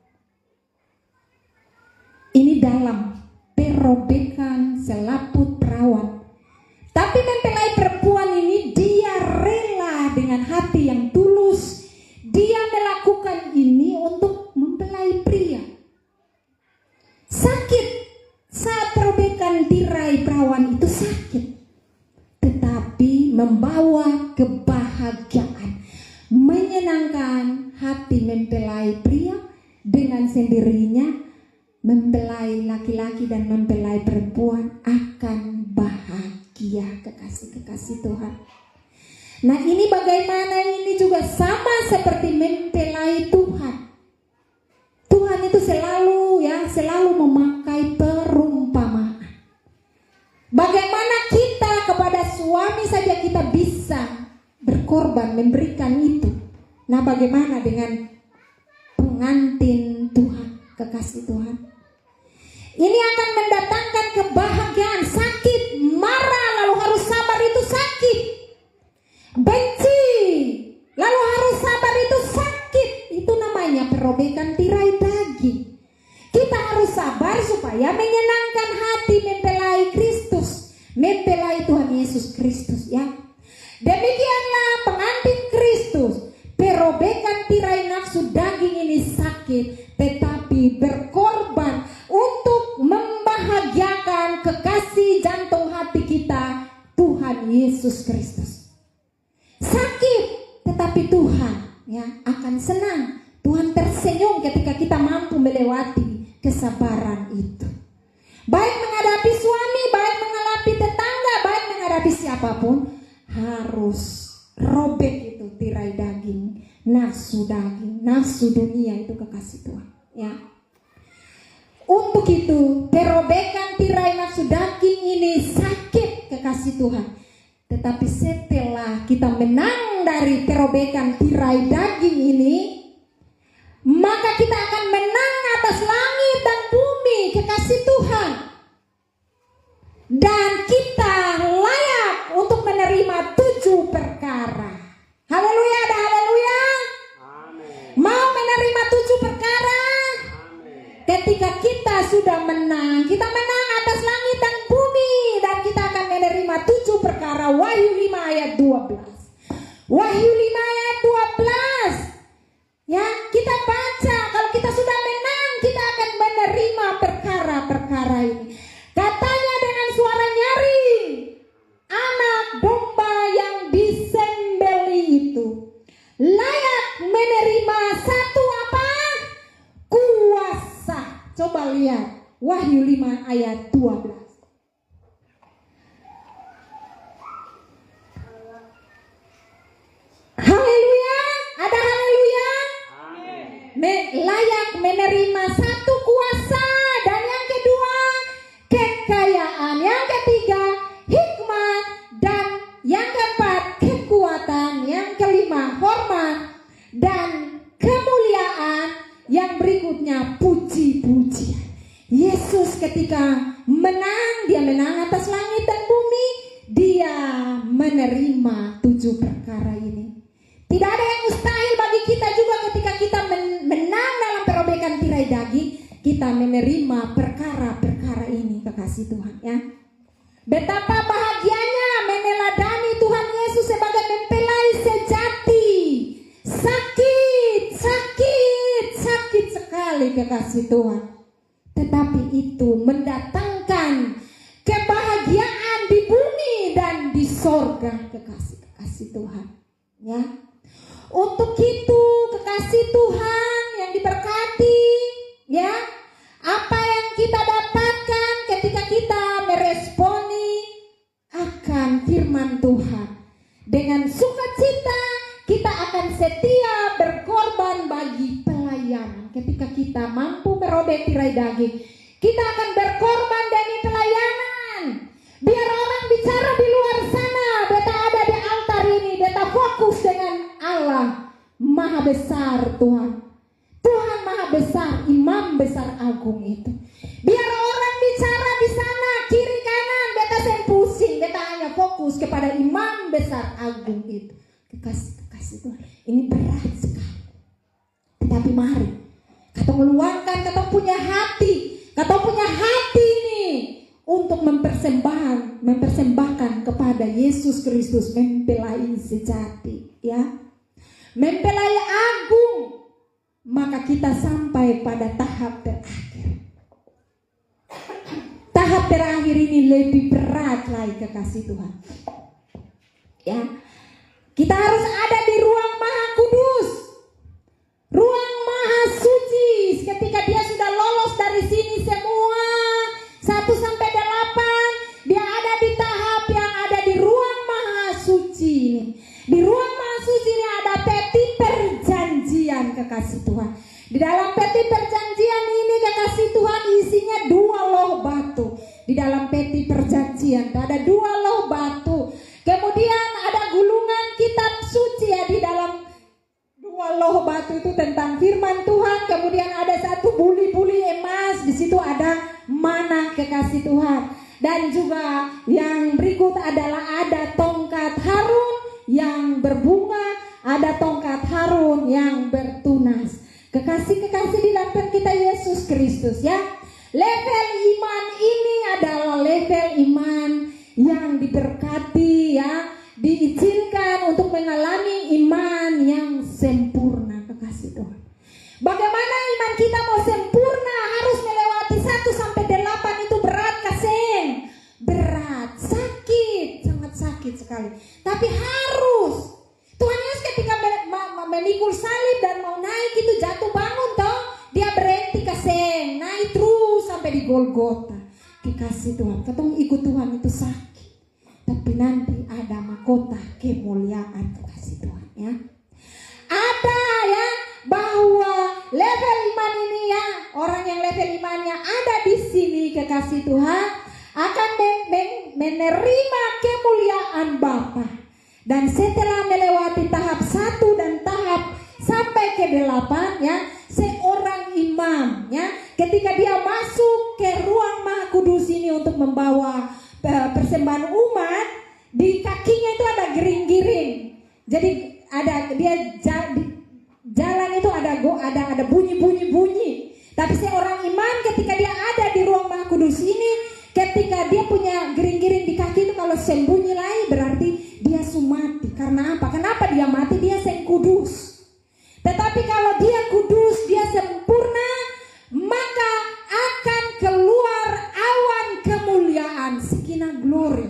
Ini dalam perobekan selaput perawan. Tapi mempelai perempuan ini dia rela dengan hati yang tulus. Dia melakukan ini untuk mempelai pria. Sakit saat perobekan tirai perawan itu sakit, tetapi membawa kebahagiaan, menyenangkan hati mempelai pria. Dengan sendirinya mempelai laki-laki dan mempelai perempuan akan bahagia, kekasih Tuhan. Nah, ini bagaimana, ini juga sama seperti mempelai Tuhan. Tuhan itu selalu memakai perumpamaan. Bagaimana kita berkorban, memberikan itu. Nah, bagaimana dengan pengantin Tuhan, kekasih Tuhan? Ini akan mendatangkan kebahagiaan. Sakit, marah, lalu harus sabar, itu sakit. Benci, lalu harus sabar, itu sakit. Itu namanya perobekan tirai daging. Kita harus sabar supaya menyenangkan hati, mempelai Kristus, mempelai Tuhan Yesus Kristus, ya. Demikianlah pengantin Kristus. Perobekan tirai nafsu daging ini sakit, tetapi berkorban untuk membahagiakan kekasih jantung hati kita, Tuhan Yesus Kristus. Sakit, tetapi Tuhan, ya, akan senang. Tuhan tersenyum ketika kita mampu melewati kesabaran itu. Baik menghadapi suami, baik menghadapi tetangga, baik menghadapi siapapun, harus robek itu tirai daging, nafsu daging, nafsu dunia itu, kekasih Tuhan, ya. Untuk itu, perobekan tirai nafsu daging ini sakit, kekasih Tuhan. Tetapi setelah kita menang dari perobekan tirai daging ini, maka kita akan menang atas langit dan bumi, kekasih Tuhan. Dan kita layak untuk menerima 7 perkara. Haleluya, ada haleluya. Mau menerima 7 perkara? Ketika kita sudah menang, kita menang atas langit dan bumi, dan kita akan menerima 7 perkara. Wahyu 5 ayat 12. Wahyu 5 ayat 12. Ya, kita baca, kalau kita sudah menang, kita akan menerima perkara-perkara ini. Katanya dengan suara nyaring, anak domba yang disembeli itu layak menerima 1 apa? Kuasa. Coba lihat Wahyu 5 ayat 12. Haleluya, ada haleluya. Layak menerima 1 kuasa, dan yang kedua kekayaan, yang ketiga hikmat, dan yang keempat kekuatan, yang kelima hormat, dan kemuliaan, yang berikutnya puji-pujian. Yesus ketika menang, dia menang atas langit dan bumi, dia menerima 7 perkara ini. Tidak ada yang mustahil bagi kita juga ketika kita menang dalam perobekan tirai daging, kita menerima perkara-perkara ini, kekasih Tuhan, ya. Betapa bahagianya meneladani Tuhan Yesus sebagai mempelai sejati. Sakit, sakit, sakit sekali, kekasih Tuhan. Tetapi itu mendatangkan kebahagiaan di bumi dan di sorga, kekasih Tuhan, ya. Untuk itu, kekasih Tuhan yang diberkati, ya, apa yang kita dapatkan ketika kita meresponi akan firman Tuhan dengan sukacita, kita akan setia berkorban bagi pelayanan. Ketika kita mampu merobek tirai daging, kita akan berkorban demi pelayanan. Biar orang bicara di luar sana, beta ada di altar ini, beta fokus dengan Allah Maha Besar Tuhan. Tuhan Maha Besar, Imam Besar Agung itu. Biar orang bicara di sana, kiri kanan, beta sen pusing, beta hanya fokus kepada Imam Besar Agung itu. Kekasih Tuhan, ini berat sekali. Tetapi mari, kata meluangkan, kata punya hati ini untuk mempersembahkan kepada Yesus Kristus, mempelai sejati, ya, mempelai agung. Maka kita sampai pada tahap terakhir. Tahap terakhir ini lebih berat lagi, kekasih Tuhan, ya. Kita harus ada di ruang Maha Kudus, ruang Maha Suci. Ketika dia sudah lolos dari sini semua 1-8, dia ada di tahap yang ada di ruang Maha Suci. Di ruang Maha Suci ini ada peti perjanjian, kekasih Tuhan. Di dalam peti perjanjian ini, kekasih Tuhan, isinya 2 loh batu. Di dalam peti perjanjian ada 2 loh batu. Kemudian ada gulungan kitab suci loh batu itu tentang firman Tuhan. Kemudian ada satu buli-buli emas, di situ ada mana kekasih Tuhan. Dan juga yang berikut adalah ada tongkat Harun yang berbunga, ada tongkat Harun yang bertunas. Kekasih-kekasih di dalam kita Yesus Kristus ya. Level iman ini adalah level iman yang diberkati ya, diizinkan untuk mengalami iman yang sempurna, kekasih Tuhan. Bagaimana iman kita mau sempurna? Harus melewati 1 sampai 8 itu berat kasih. Berat, sakit, sangat sakit sekali. Tapi harus. Tuhan Yesus ketika memikul salib dan mau naik itu jatuh bangun toh, dia berhenti kasih, naik terus sampai di Golgota. Dikasih Tuhan, ketemu ikut Tuhan itu sakit, tapi nanti ada mahkota kemuliaan, kekasih Tuhan ya. Ada ya, bahwa level iman ini ya, orang yang level imannya ada di sini, kekasih Tuhan, akan menerima kemuliaan Bapa. Dan setelah melewati tahap 1 dan tahap sampai ke 8 ya, seorang imam ya, ketika dia masuk ke ruang Maha Kudus ini untuk membawa persembahan umat, di kakinya itu ada giring-giring. Jadi ada dia jalan itu ada bunyi-bunyi. Tapi seorang imam ketika dia ada di ruang Maha Kudus ini, ketika dia punya giring-giring di kaki itu, kalau sembunyi lagi berarti dia mati. Karena apa? Kenapa dia mati? Dia kudus. Tetapi kalau dia kudus, dia sempurna, maka akan keluar awan kemuliaan, Shekinah glory.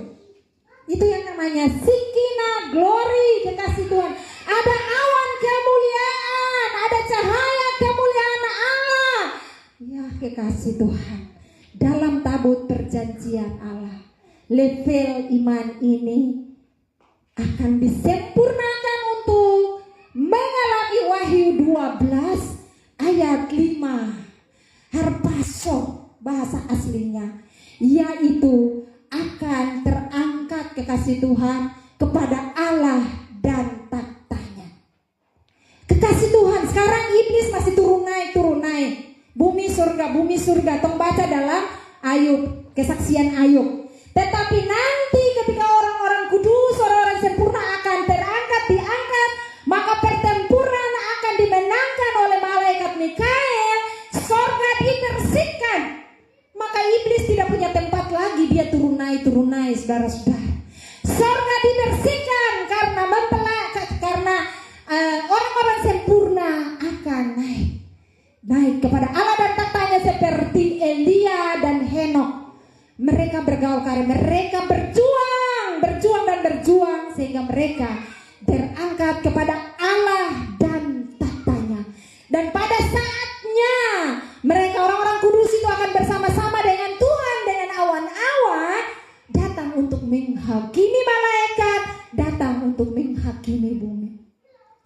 Itu yang namanya Shekinah glory, kekasih Tuhan. Ada awan kemuliaan, ada cahaya kemuliaan Allah. Ya kekasih Tuhan, dalam tabut perjanjian Allah, level iman ini akan disempurnakan untuk mengalami Wahyu 12 ayat 5. Harpaso bahasa aslinya, yaitu akan terangkat kekasih Tuhan kepada Allah dan taktanya. Kekasih Tuhan, sekarang iblis masih turun naik. Bumi surga, tong baca dalam Ayub, kesaksian Ayub. Tetapi nanti ketika orang-orang kudus, orang-orang sempurna akan diangkat, maka pertempuran akan dimenangkan oleh malaikat Mikael, surga dibersihkan. Maka iblis tidak punya tempat lagi, dia turun naik, saudara-saudara. Surga dibersihkan karena orang-orang sempurna akan naik kepada Allah dan taktanya seperti Elia dan Henokh. Mereka bergaul karya, mereka berjuang sehingga mereka terangkat kepada Allah dan taktanya. Dan pada saatnya mereka orang-orang kudus itu akan bersama-sama dengan Tuhan, dengan awan-awan datang untuk menghakimi malaikat, datang untuk menghakimi bumi.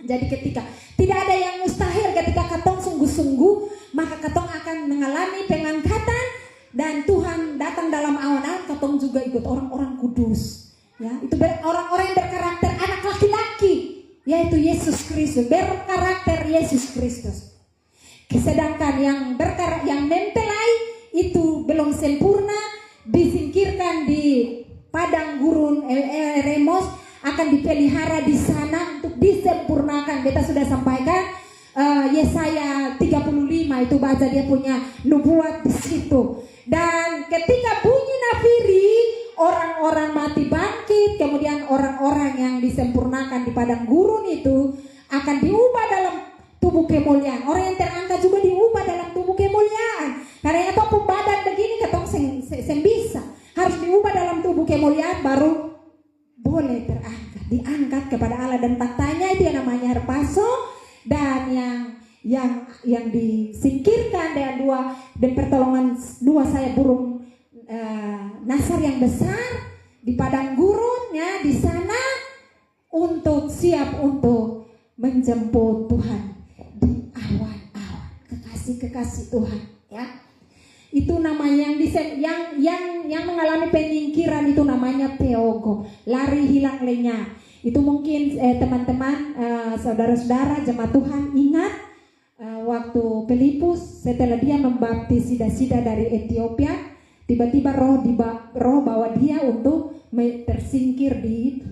Jadi ketika tidak ada yang mustahil, ketika katong sungguh-sungguh, maka katong akan mengalami pengangkatan. Dan Tuhan datang dalam awan-awan, katong juga ikut orang-orang kudus. Ya, itu orang-orang yang berkarakter anak laki-laki, yaitu Yesus Kristus, berkarakter Yesus Kristus. Sedangkan yang mempelai itu belum sempurna, disingkirkan di padang gurun Eremos, akan dipelihara di sana untuk disempurnakan. Beta sudah sampaikan Yesaya 35 itu, baca dia punya nubuat di situ. Dan ketika bunyi nafiri, orang-orang mati bangkit, kemudian orang-orang yang disempurnakan di padang gurun itu akan diubah dalam tubuh kemuliaan. Orang yang terangkat juga diubah dalam tubuh kemuliaan. Karena itu pun badan begini ketong bisa, harus diubah dalam tubuh kemuliaan baru boleh terangkat, diangkat kepada Allah dan taktanya. Itu yang namanya harpaso. Dan yang disingkirkan dan pertolongan dua sayap burung nasar yang besar di padang gurun ya, di sana untuk siap untuk menjemput Tuhan di awan-awan. Kekasih Tuhan ya, itu namanya yang mengalami penyingkiran, itu namanya teogo, lari hilang lenyap. Itu mungkin teman-teman, saudara-saudara jemaat Tuhan ingat waktu Filipus setelah dia membaptis sida-sida dari Ethiopia, tiba-tiba roh bawa dia untuk tersingkir di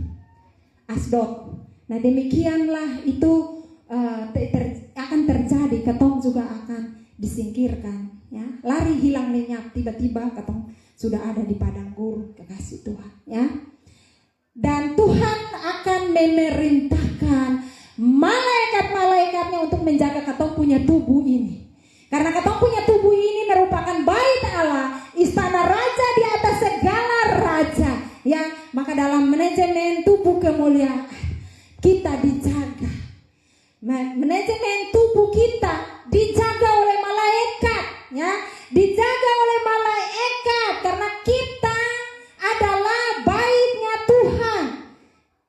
Asdod. Nah demikianlah itu akan terjadi, ketong juga akan disingkirkan, ya. Lari hilang lenyap, tiba-tiba ketong sudah ada di padang gurun, kekasih Tuhan, ya. Dan Tuhan akan memerintahkan malaikat-malaikatnya untuk menjaga ketong punya tubuh ini. Karena ketong punya tubuh ini merupakan bait Allah, istana raja di atas segala raja, ya. Maka dalam manajemen tubuh kemuliaan kita dijaga. Manajemen tubuh kita dijaga oleh malaikat, ya. Dijaga oleh malaikat karena kita adalah baitnya Tuhan.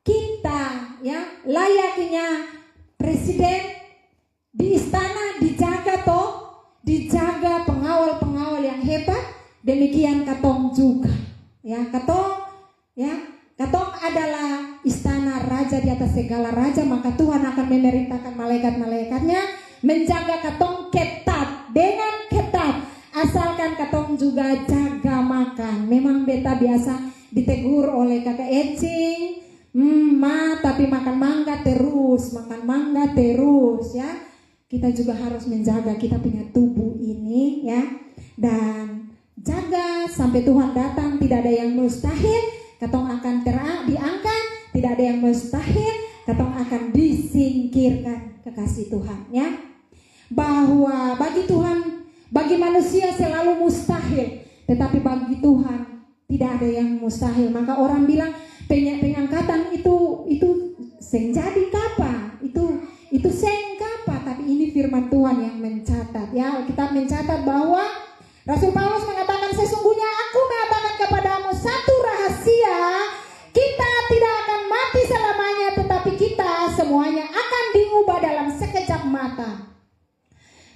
Kita, ya, layaknya presiden di istana dijaga dijaga pengawal-pengawal yang hebat. Demikian katong juga, ya. Katong adalah istana raja di atas segala raja, maka Tuhan akan memerintahkan malaikat-malaikatnya menjaga katong ketat, dengan ketat. Asalkan katong juga jaga makan. Memang beta biasa ditegur oleh kakak Ecing, tapi makan mangga terus, ya. Kita juga harus menjaga kita punya tubuh ini, ya. Dan jaga sampai Tuhan datang, tidak ada yang mustahil. Katong akan diangkat, tidak ada yang mustahil, katong akan disingkirkan, kekasih Tuhan, ya. Bahwa bagi Tuhan, bagi manusia selalu mustahil, tetapi bagi Tuhan tidak ada yang mustahil. Maka orang bilang pengangkatan itu seng jadi kapa, itu seng kapa, tapi ini firman Tuhan yang mencatat, ya. Kita mencatat bahwa Rasul Paulus mengatakan, sesungguhnya aku mengatakan kepadamu satu rahasia, kita tidak akan mati selamanya, tetapi kita semuanya akan diubah dalam sekejap mata.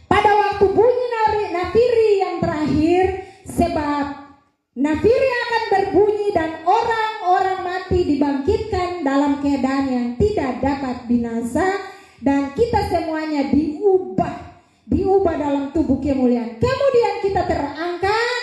Pada waktu bunyi nafiri yang terakhir, sebab nafiri akan berbunyi dan orang-orang mati dibangkitkan dalam keadaan yang tidak dapat binasa, dan kita semuanya diubah dalam tubuh kemuliaan. Kemudian kita terangkat,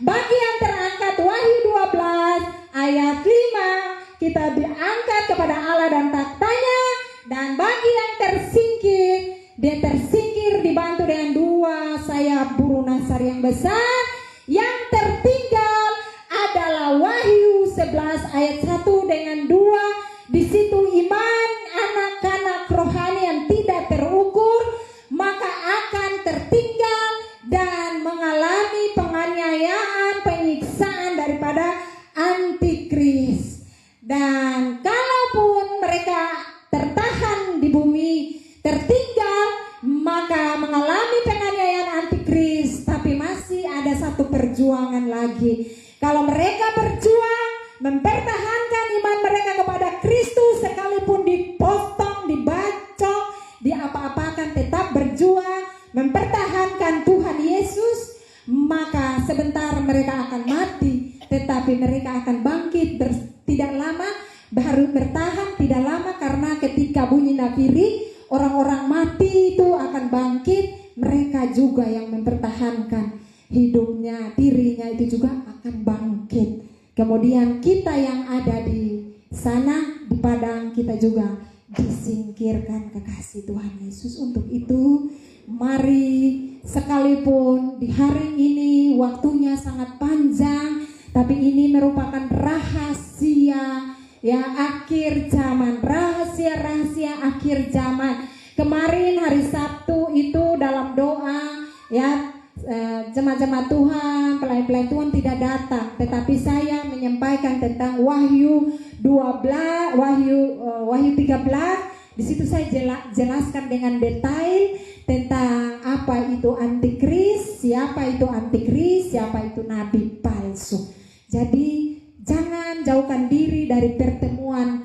bagi yang terangkat Wahyu 12 ayat 5, kita diangkat kepada Allah dan taktanya, dan bagi yang tersingkir, dia tersingkir dibantu dengan 2 sayap burung nasar yang besar. Yang tertinggal adalah Wahyu 11 ayat 1 dengan 2. Di situ iman anak-anak rohani yang tidak terukur maka akan tertinggal dan mengalami penganiayaan, penyiksaan daripada antikris. Dan kalaupun mereka tertahan di bumi, tertinggal, maka mengalami penganiayaan antikris, tapi masih ada satu perjuangan lagi. Kalau mereka berjuang mempertahankan iman mereka kepada Kristus, sekalipun dipotong, dibacok, diapa-apakan, tetap berjuang mempertahankan Tuhan Yesus, maka sebentar mereka akan mati, tetapi mereka akan bangkit tidak lama, baru bertahan tidak lama, karena ketika bunyi nafiri, orang-orang mati itu akan bangkit, mereka juga yang mempertahankan hidupnya, dirinya itu juga akan bangkit. Kemudian kita yang ada di sana, di padang, kita juga disingkirkan, kekasih Tuhan Yesus. Untuk itu mari, sekalipun di hari ini waktunya sangat panjang, tapi ini merupakan rahasia, ya, akhir zaman, rahasia akhir zaman. Kemarin hari Sabtu itu dalam doa, ya, jemaat-jemaat Tuhan, pelayan-pelayan Tuhan tidak datang, tetapi saya menyampaikan tentang Wahyu 12, Wahyu 13. Di situ saya jelaskan dengan detail tentang apa itu antikris, siapa itu antikris, siapa itu nabi palsu. Jadi jangan jauhkan diri dari pertemuan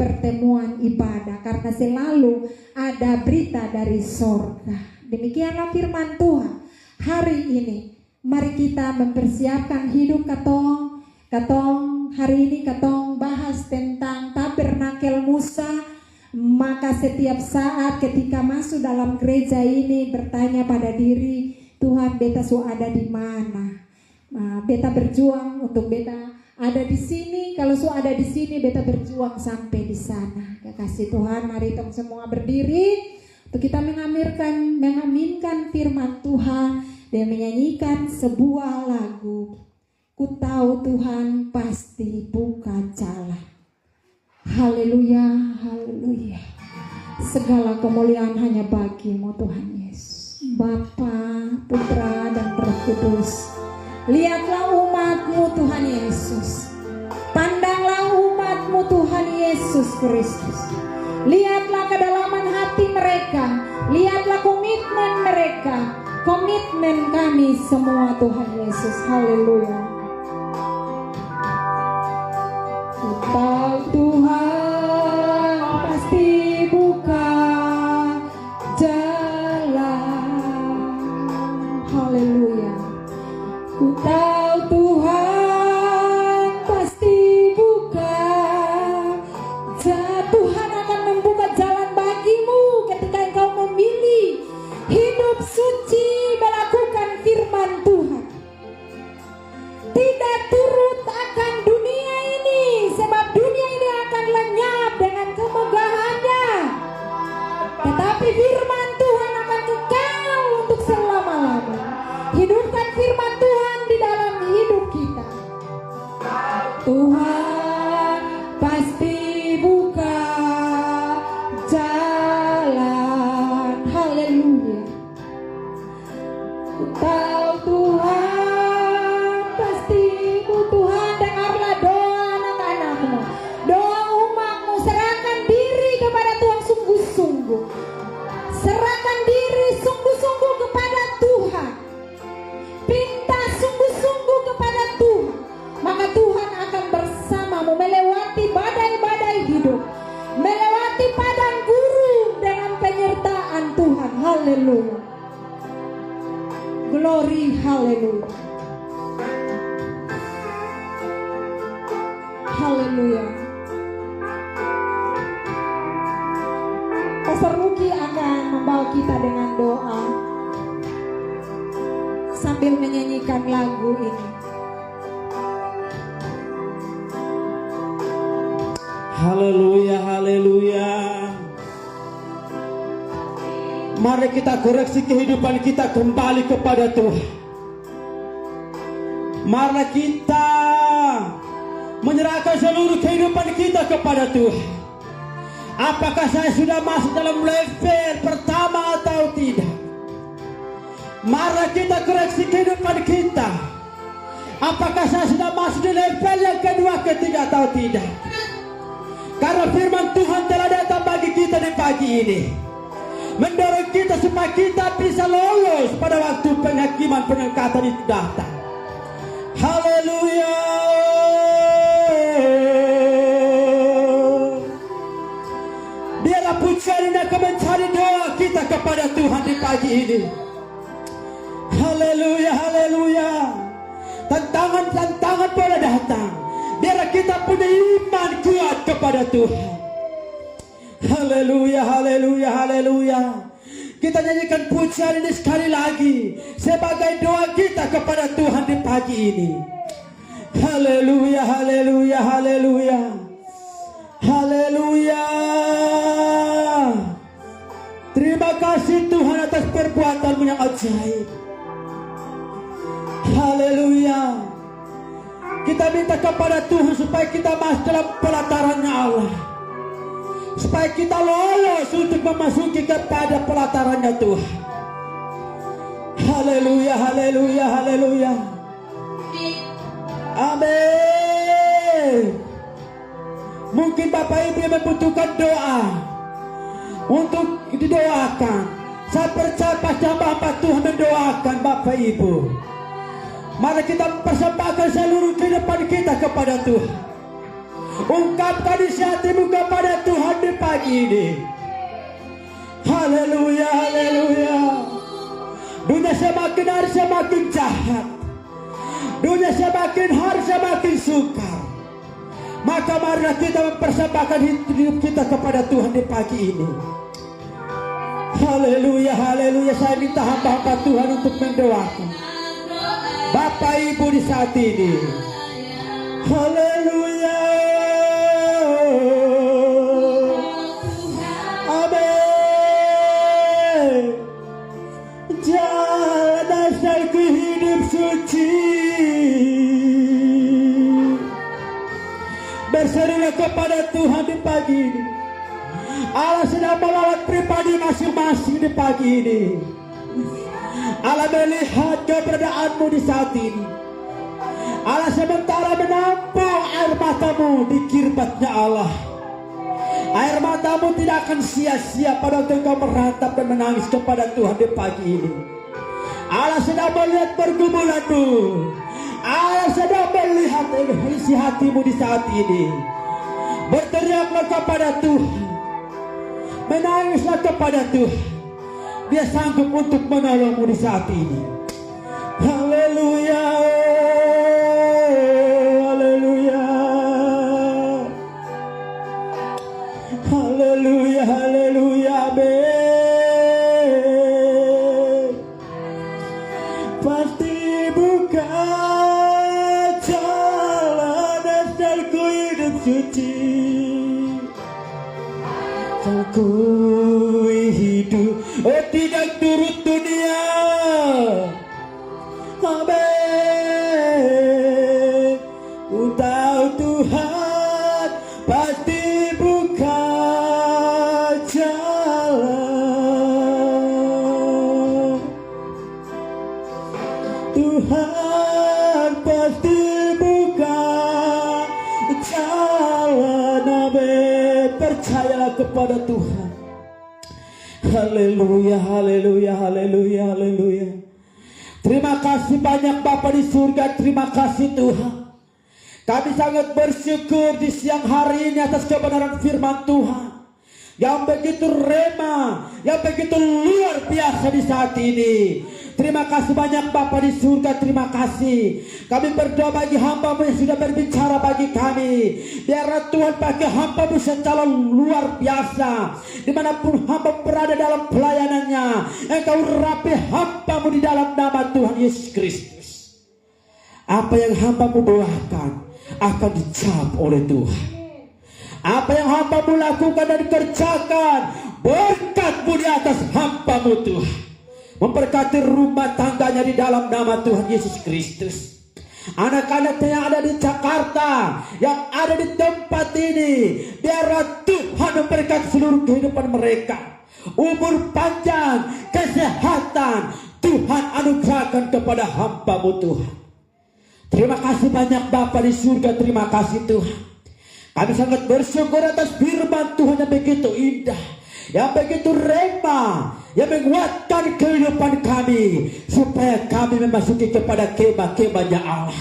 ibadah, karena selalu ada berita dari sorga. Demikianlah firman Tuhan hari ini. Mari kita mempersiapkan hidup katong hari ini katong bahas tentang tabernakel Musa, Maka setiap saat ketika masuk dalam gereja ini bertanya pada diri, Tuhan beta su ada di mana? Beta berjuang untuk beta ada di sini. Kalau su ada di sini, beta berjuang sampai di sana. Kasih Tuhan, mari kita semua berdiri untuk kita mengaminkan firman Tuhan dan menyanyikan sebuah lagu. Ku tahu Tuhan pasti buka jalan. Haleluya, haleluya. Segala kemuliaan hanya bagi-Mu Tuhan Yesus. Bapa, Putra dan Roh Kudus. Lihatlah umat-Mu Tuhan Yesus. Pandanglah umat-Mu Tuhan Yesus Kristus. Lihatlah kedalaman hati mereka. Lihatlah komitmen mereka. Komitmen kami semua Tuhan Yesus. Haleluya. Tahu Tuhan pasti buka jalan. Haleluya. Ku tahu Tuhan pasti buka jalan. Tuhan akan membuka jalan bagimu ketika engkau memilih hidup suci melakukan firman Tuhan. Tidak turut akan dunia ini, sebab dunia ini akan lenyap dengan kemegahannya. Tetapi firman Tuhan akan kekal untuk selama-lamanya. Hidupkan firman Tuhan di dalam hidup kita. Tuhan pasti buka jalan. Haleluya. Ku tahu Tuhan. Tuhan, dengarlah doa anak-anak-Mu, doa umat-Mu. Serahkan diri kepada Tuhan sungguh-sungguh. Serahkan diri sungguh-sungguh kepada Tuhan. Minta sungguh-sungguh kepada Tuhan. Maka Tuhan akan bersamamu melewati badai-badai hidup, melewati padang gurun dengan penyertaan Tuhan. Haleluya. Glory, haleluya. Haleluya. Pastor Ruki akan membawa kita dengan doa sambil menyanyikan lagu ini. Haleluya, haleluya. Mari kita koreksi kehidupan kita kembali kepada Tuhan. Mari kita menyerahkan seluruh kehidupan kita kepada Tuhan. Apakah saya sudah masuk dalam level pertama atau tidak? Mari kita koreksi kehidupan kita. Apakah saya sudah masuk di level yang kedua, ketiga atau tidak? Karena firman Tuhan telah datang bagi kita di pagi ini, mendorong kita supaya kita bisa lolos pada waktu penghakiman pengangkatan itu datang. Haleluya. Biarlah pujian dan mencari doa kita kepada Tuhan di pagi ini. Haleluya, haleluya. Tantangan boleh datang. Biarlah kita punya iman kuat kepada Tuhan. Haleluya, haleluya, haleluya. Kita nyanyikan pujian ini sekali lagi sebagai doa kita kepada Tuhan di pagi ini. Haleluya, haleluya, haleluya. Haleluya. Terima kasih Tuhan atas perbuatan-Mu yang ajaib. Haleluya. Kita minta kepada Tuhan supaya kita masuk dalam pelataran-Nya Allah, supaya kita lolos untuk memasuki kepada pelataran-Nya Tuhan. Haleluya, haleluya, haleluya. Amin. Mungkin Bapak Ibu yang membutuhkan doa untuk didoakan. Saya percaya pasti hamba Tuhan mendoakan Bapak Ibu. Mari kita persembahkan seluruh kehidupan kita kepada Tuhan. Ungkapkan isi hatimu kepada Tuhan di pagi ini. Haleluya, haleluya. Dunia semakin hari semakin jahat. Dunia semakin hari semakin sukar. Maka marilah kita mempersembahkan hidup kita kepada Tuhan di pagi ini. Haleluya, haleluya. Saya minta hamba-hamba Tuhan untuk mendoakan Bapak Ibu di saat ini. Haleluya. Amin. Jalan dasarku hidup suci. Berserulah kepada Tuhan di pagi ini. Allah sedang melawat pribadi masing-masing di pagi ini. Allah melihat keberadaanmu di saat ini. Allah sementara menampung air matamu di kirbatnya Allah. Air matamu tidak akan sia-sia pada waktu engkau meratap dan menangis kepada Tuhan di pagi ini. Allah sedang melihat pergumulanmu. Allah sedang melihat isi hatimu di saat ini. Berteriaklah kepada Tuhan. Menangislah kepada Tuhan. Dia sanggup untuk menolongmu di saat ini. Haleluya. Haleluya. Haleluya. Haleluya. Amin. Pasti buka jalan dasarku hidup suci. Aku hidup tidak turut dunia. Amin. Ku tahu Tuhan pasti buka jalan. Tuhan pasti buka jalan. Amin. Percayalah kepada Tuhan. Haleluya, haleluya, haleluya, haleluya. Terima kasih banyak Bapa di surga. Terima kasih Tuhan. Kami sangat bersyukur di siang hari ini atas kebenaran firman Tuhan yang begitu rema, yang begitu luar biasa di saat ini. Terima kasih banyak Bapa di surga. Terima kasih. Kami berdoa bagi hamba-Mu yang sudah berbicara bagi kami. Biarlah Tuhan pakai hamba-Mu secara luar biasa. Dimanapun hamba berada dalam pelayanannya, Engkau rapi hamba-Mu di dalam nama Tuhan Yesus Kristus. Apa yang hamba-Mu doakan akan dijawab oleh Tuhan. Apa yang hamba-Mu lakukan dan kerjakan, berkat-Mu di atas hamba-Mu Tuhan. Memberkati rumah tangganya di dalam nama Tuhan Yesus Kristus. Anak-anaknya yang ada di Jakarta, yang ada di tempat ini, biarlah Tuhan memberkati seluruh kehidupan mereka. Umur panjang, kesehatan, Tuhan anugerahkan kepada hamba-Mu Tuhan. Terima kasih banyak Bapa di surga. Terima kasih Tuhan. Kami sangat bersyukur atas firman Tuhan yang begitu indah, yang begitu rema, yang menguatkan kehidupan kami, supaya kami memasuki kepada kemah-kemahnya Allah,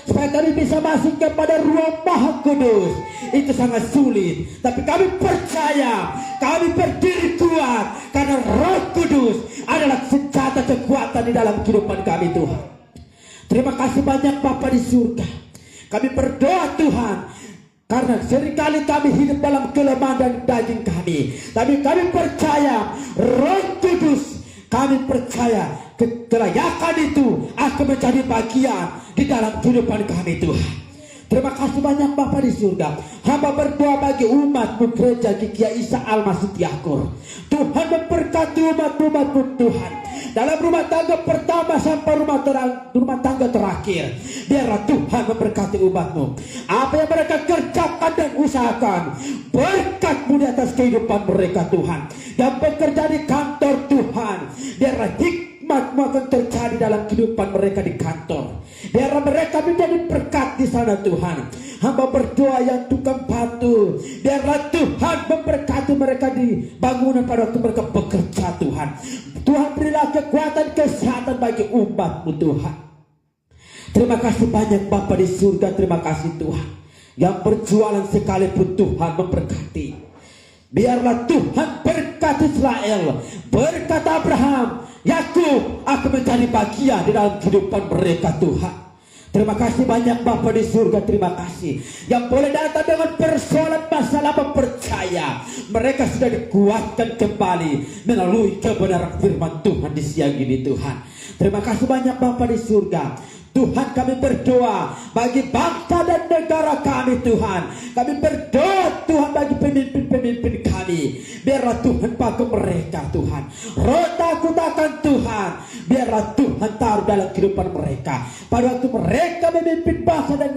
supaya kami bisa masuk kepada ruang Maha Kudus. Itu sangat sulit, tapi kami percaya, kami berdiri kuat karena Roh Kudus adalah senjata kekuatan di dalam kehidupan kami Tuhan. Terima kasih banyak Bapa di surga. Kami berdoa Tuhan, karena seringkali kami hidup dalam kelemahan dan daging kami, tapi kami percaya Roh Kudus, kami percaya kelayakan itu akan menjadi bagian di dalam kehidupan kami Tuhan. Terima kasih banyak Bapa di surga. Hamba berdoa bagi umat-Mu gereja GKI Isa Almasih Tiakur. Tuhan memberkati umat-umat-Mu Tuhan, dalam rumah tangga pertama sampai rumah tangga terakhir. Biarlah Tuhan memberkati umat-Mu. Apa yang mereka kerjakan dan usahakan, berkat-Mu di atas kehidupan mereka Tuhan. Yang bekerja di kantor Tuhan, biarlah hikmat-Mu akan terjadi dalam kehidupan mereka di kantor. Biarlah mereka menjadi berkat di sana Tuhan. Hamba berdoa yang tukang batu, biarlah Tuhan memberkati mereka di bangunan pada waktu mereka bekerja Tuhan. Tuhan berilah kekuatan kesehatan bagi umat-Mu Tuhan. Terima kasih banyak Bapa di surga. Terima kasih Tuhan. Yang berjualan sekalipun Tuhan memberkati. Biarlah Tuhan berkat Israel, berkat Abraham, Yakub akan menjadi bagian di dalam kehidupan mereka Tuhan. Terima kasih banyak Bapa di surga, terima kasih. Yang boleh datang dengan persoalan masalah percaya, mereka sudah dikuatkan kembali melalui kebenaran firman Tuhan di siang ini Tuhan. Terima kasih banyak Bapa di surga. Tuhan, kami berdoa bagi bangsa dan negara kami Tuhan. Kami berdoa Tuhan bagi pemimpin-pemimpin kami. Biarlah Tuhan pakai mereka Tuhan. Roh takut akan Tuhan, biarlah Tuhan taruh dalam kehidupan mereka. Pada waktu mereka memimpin bangsa dan negara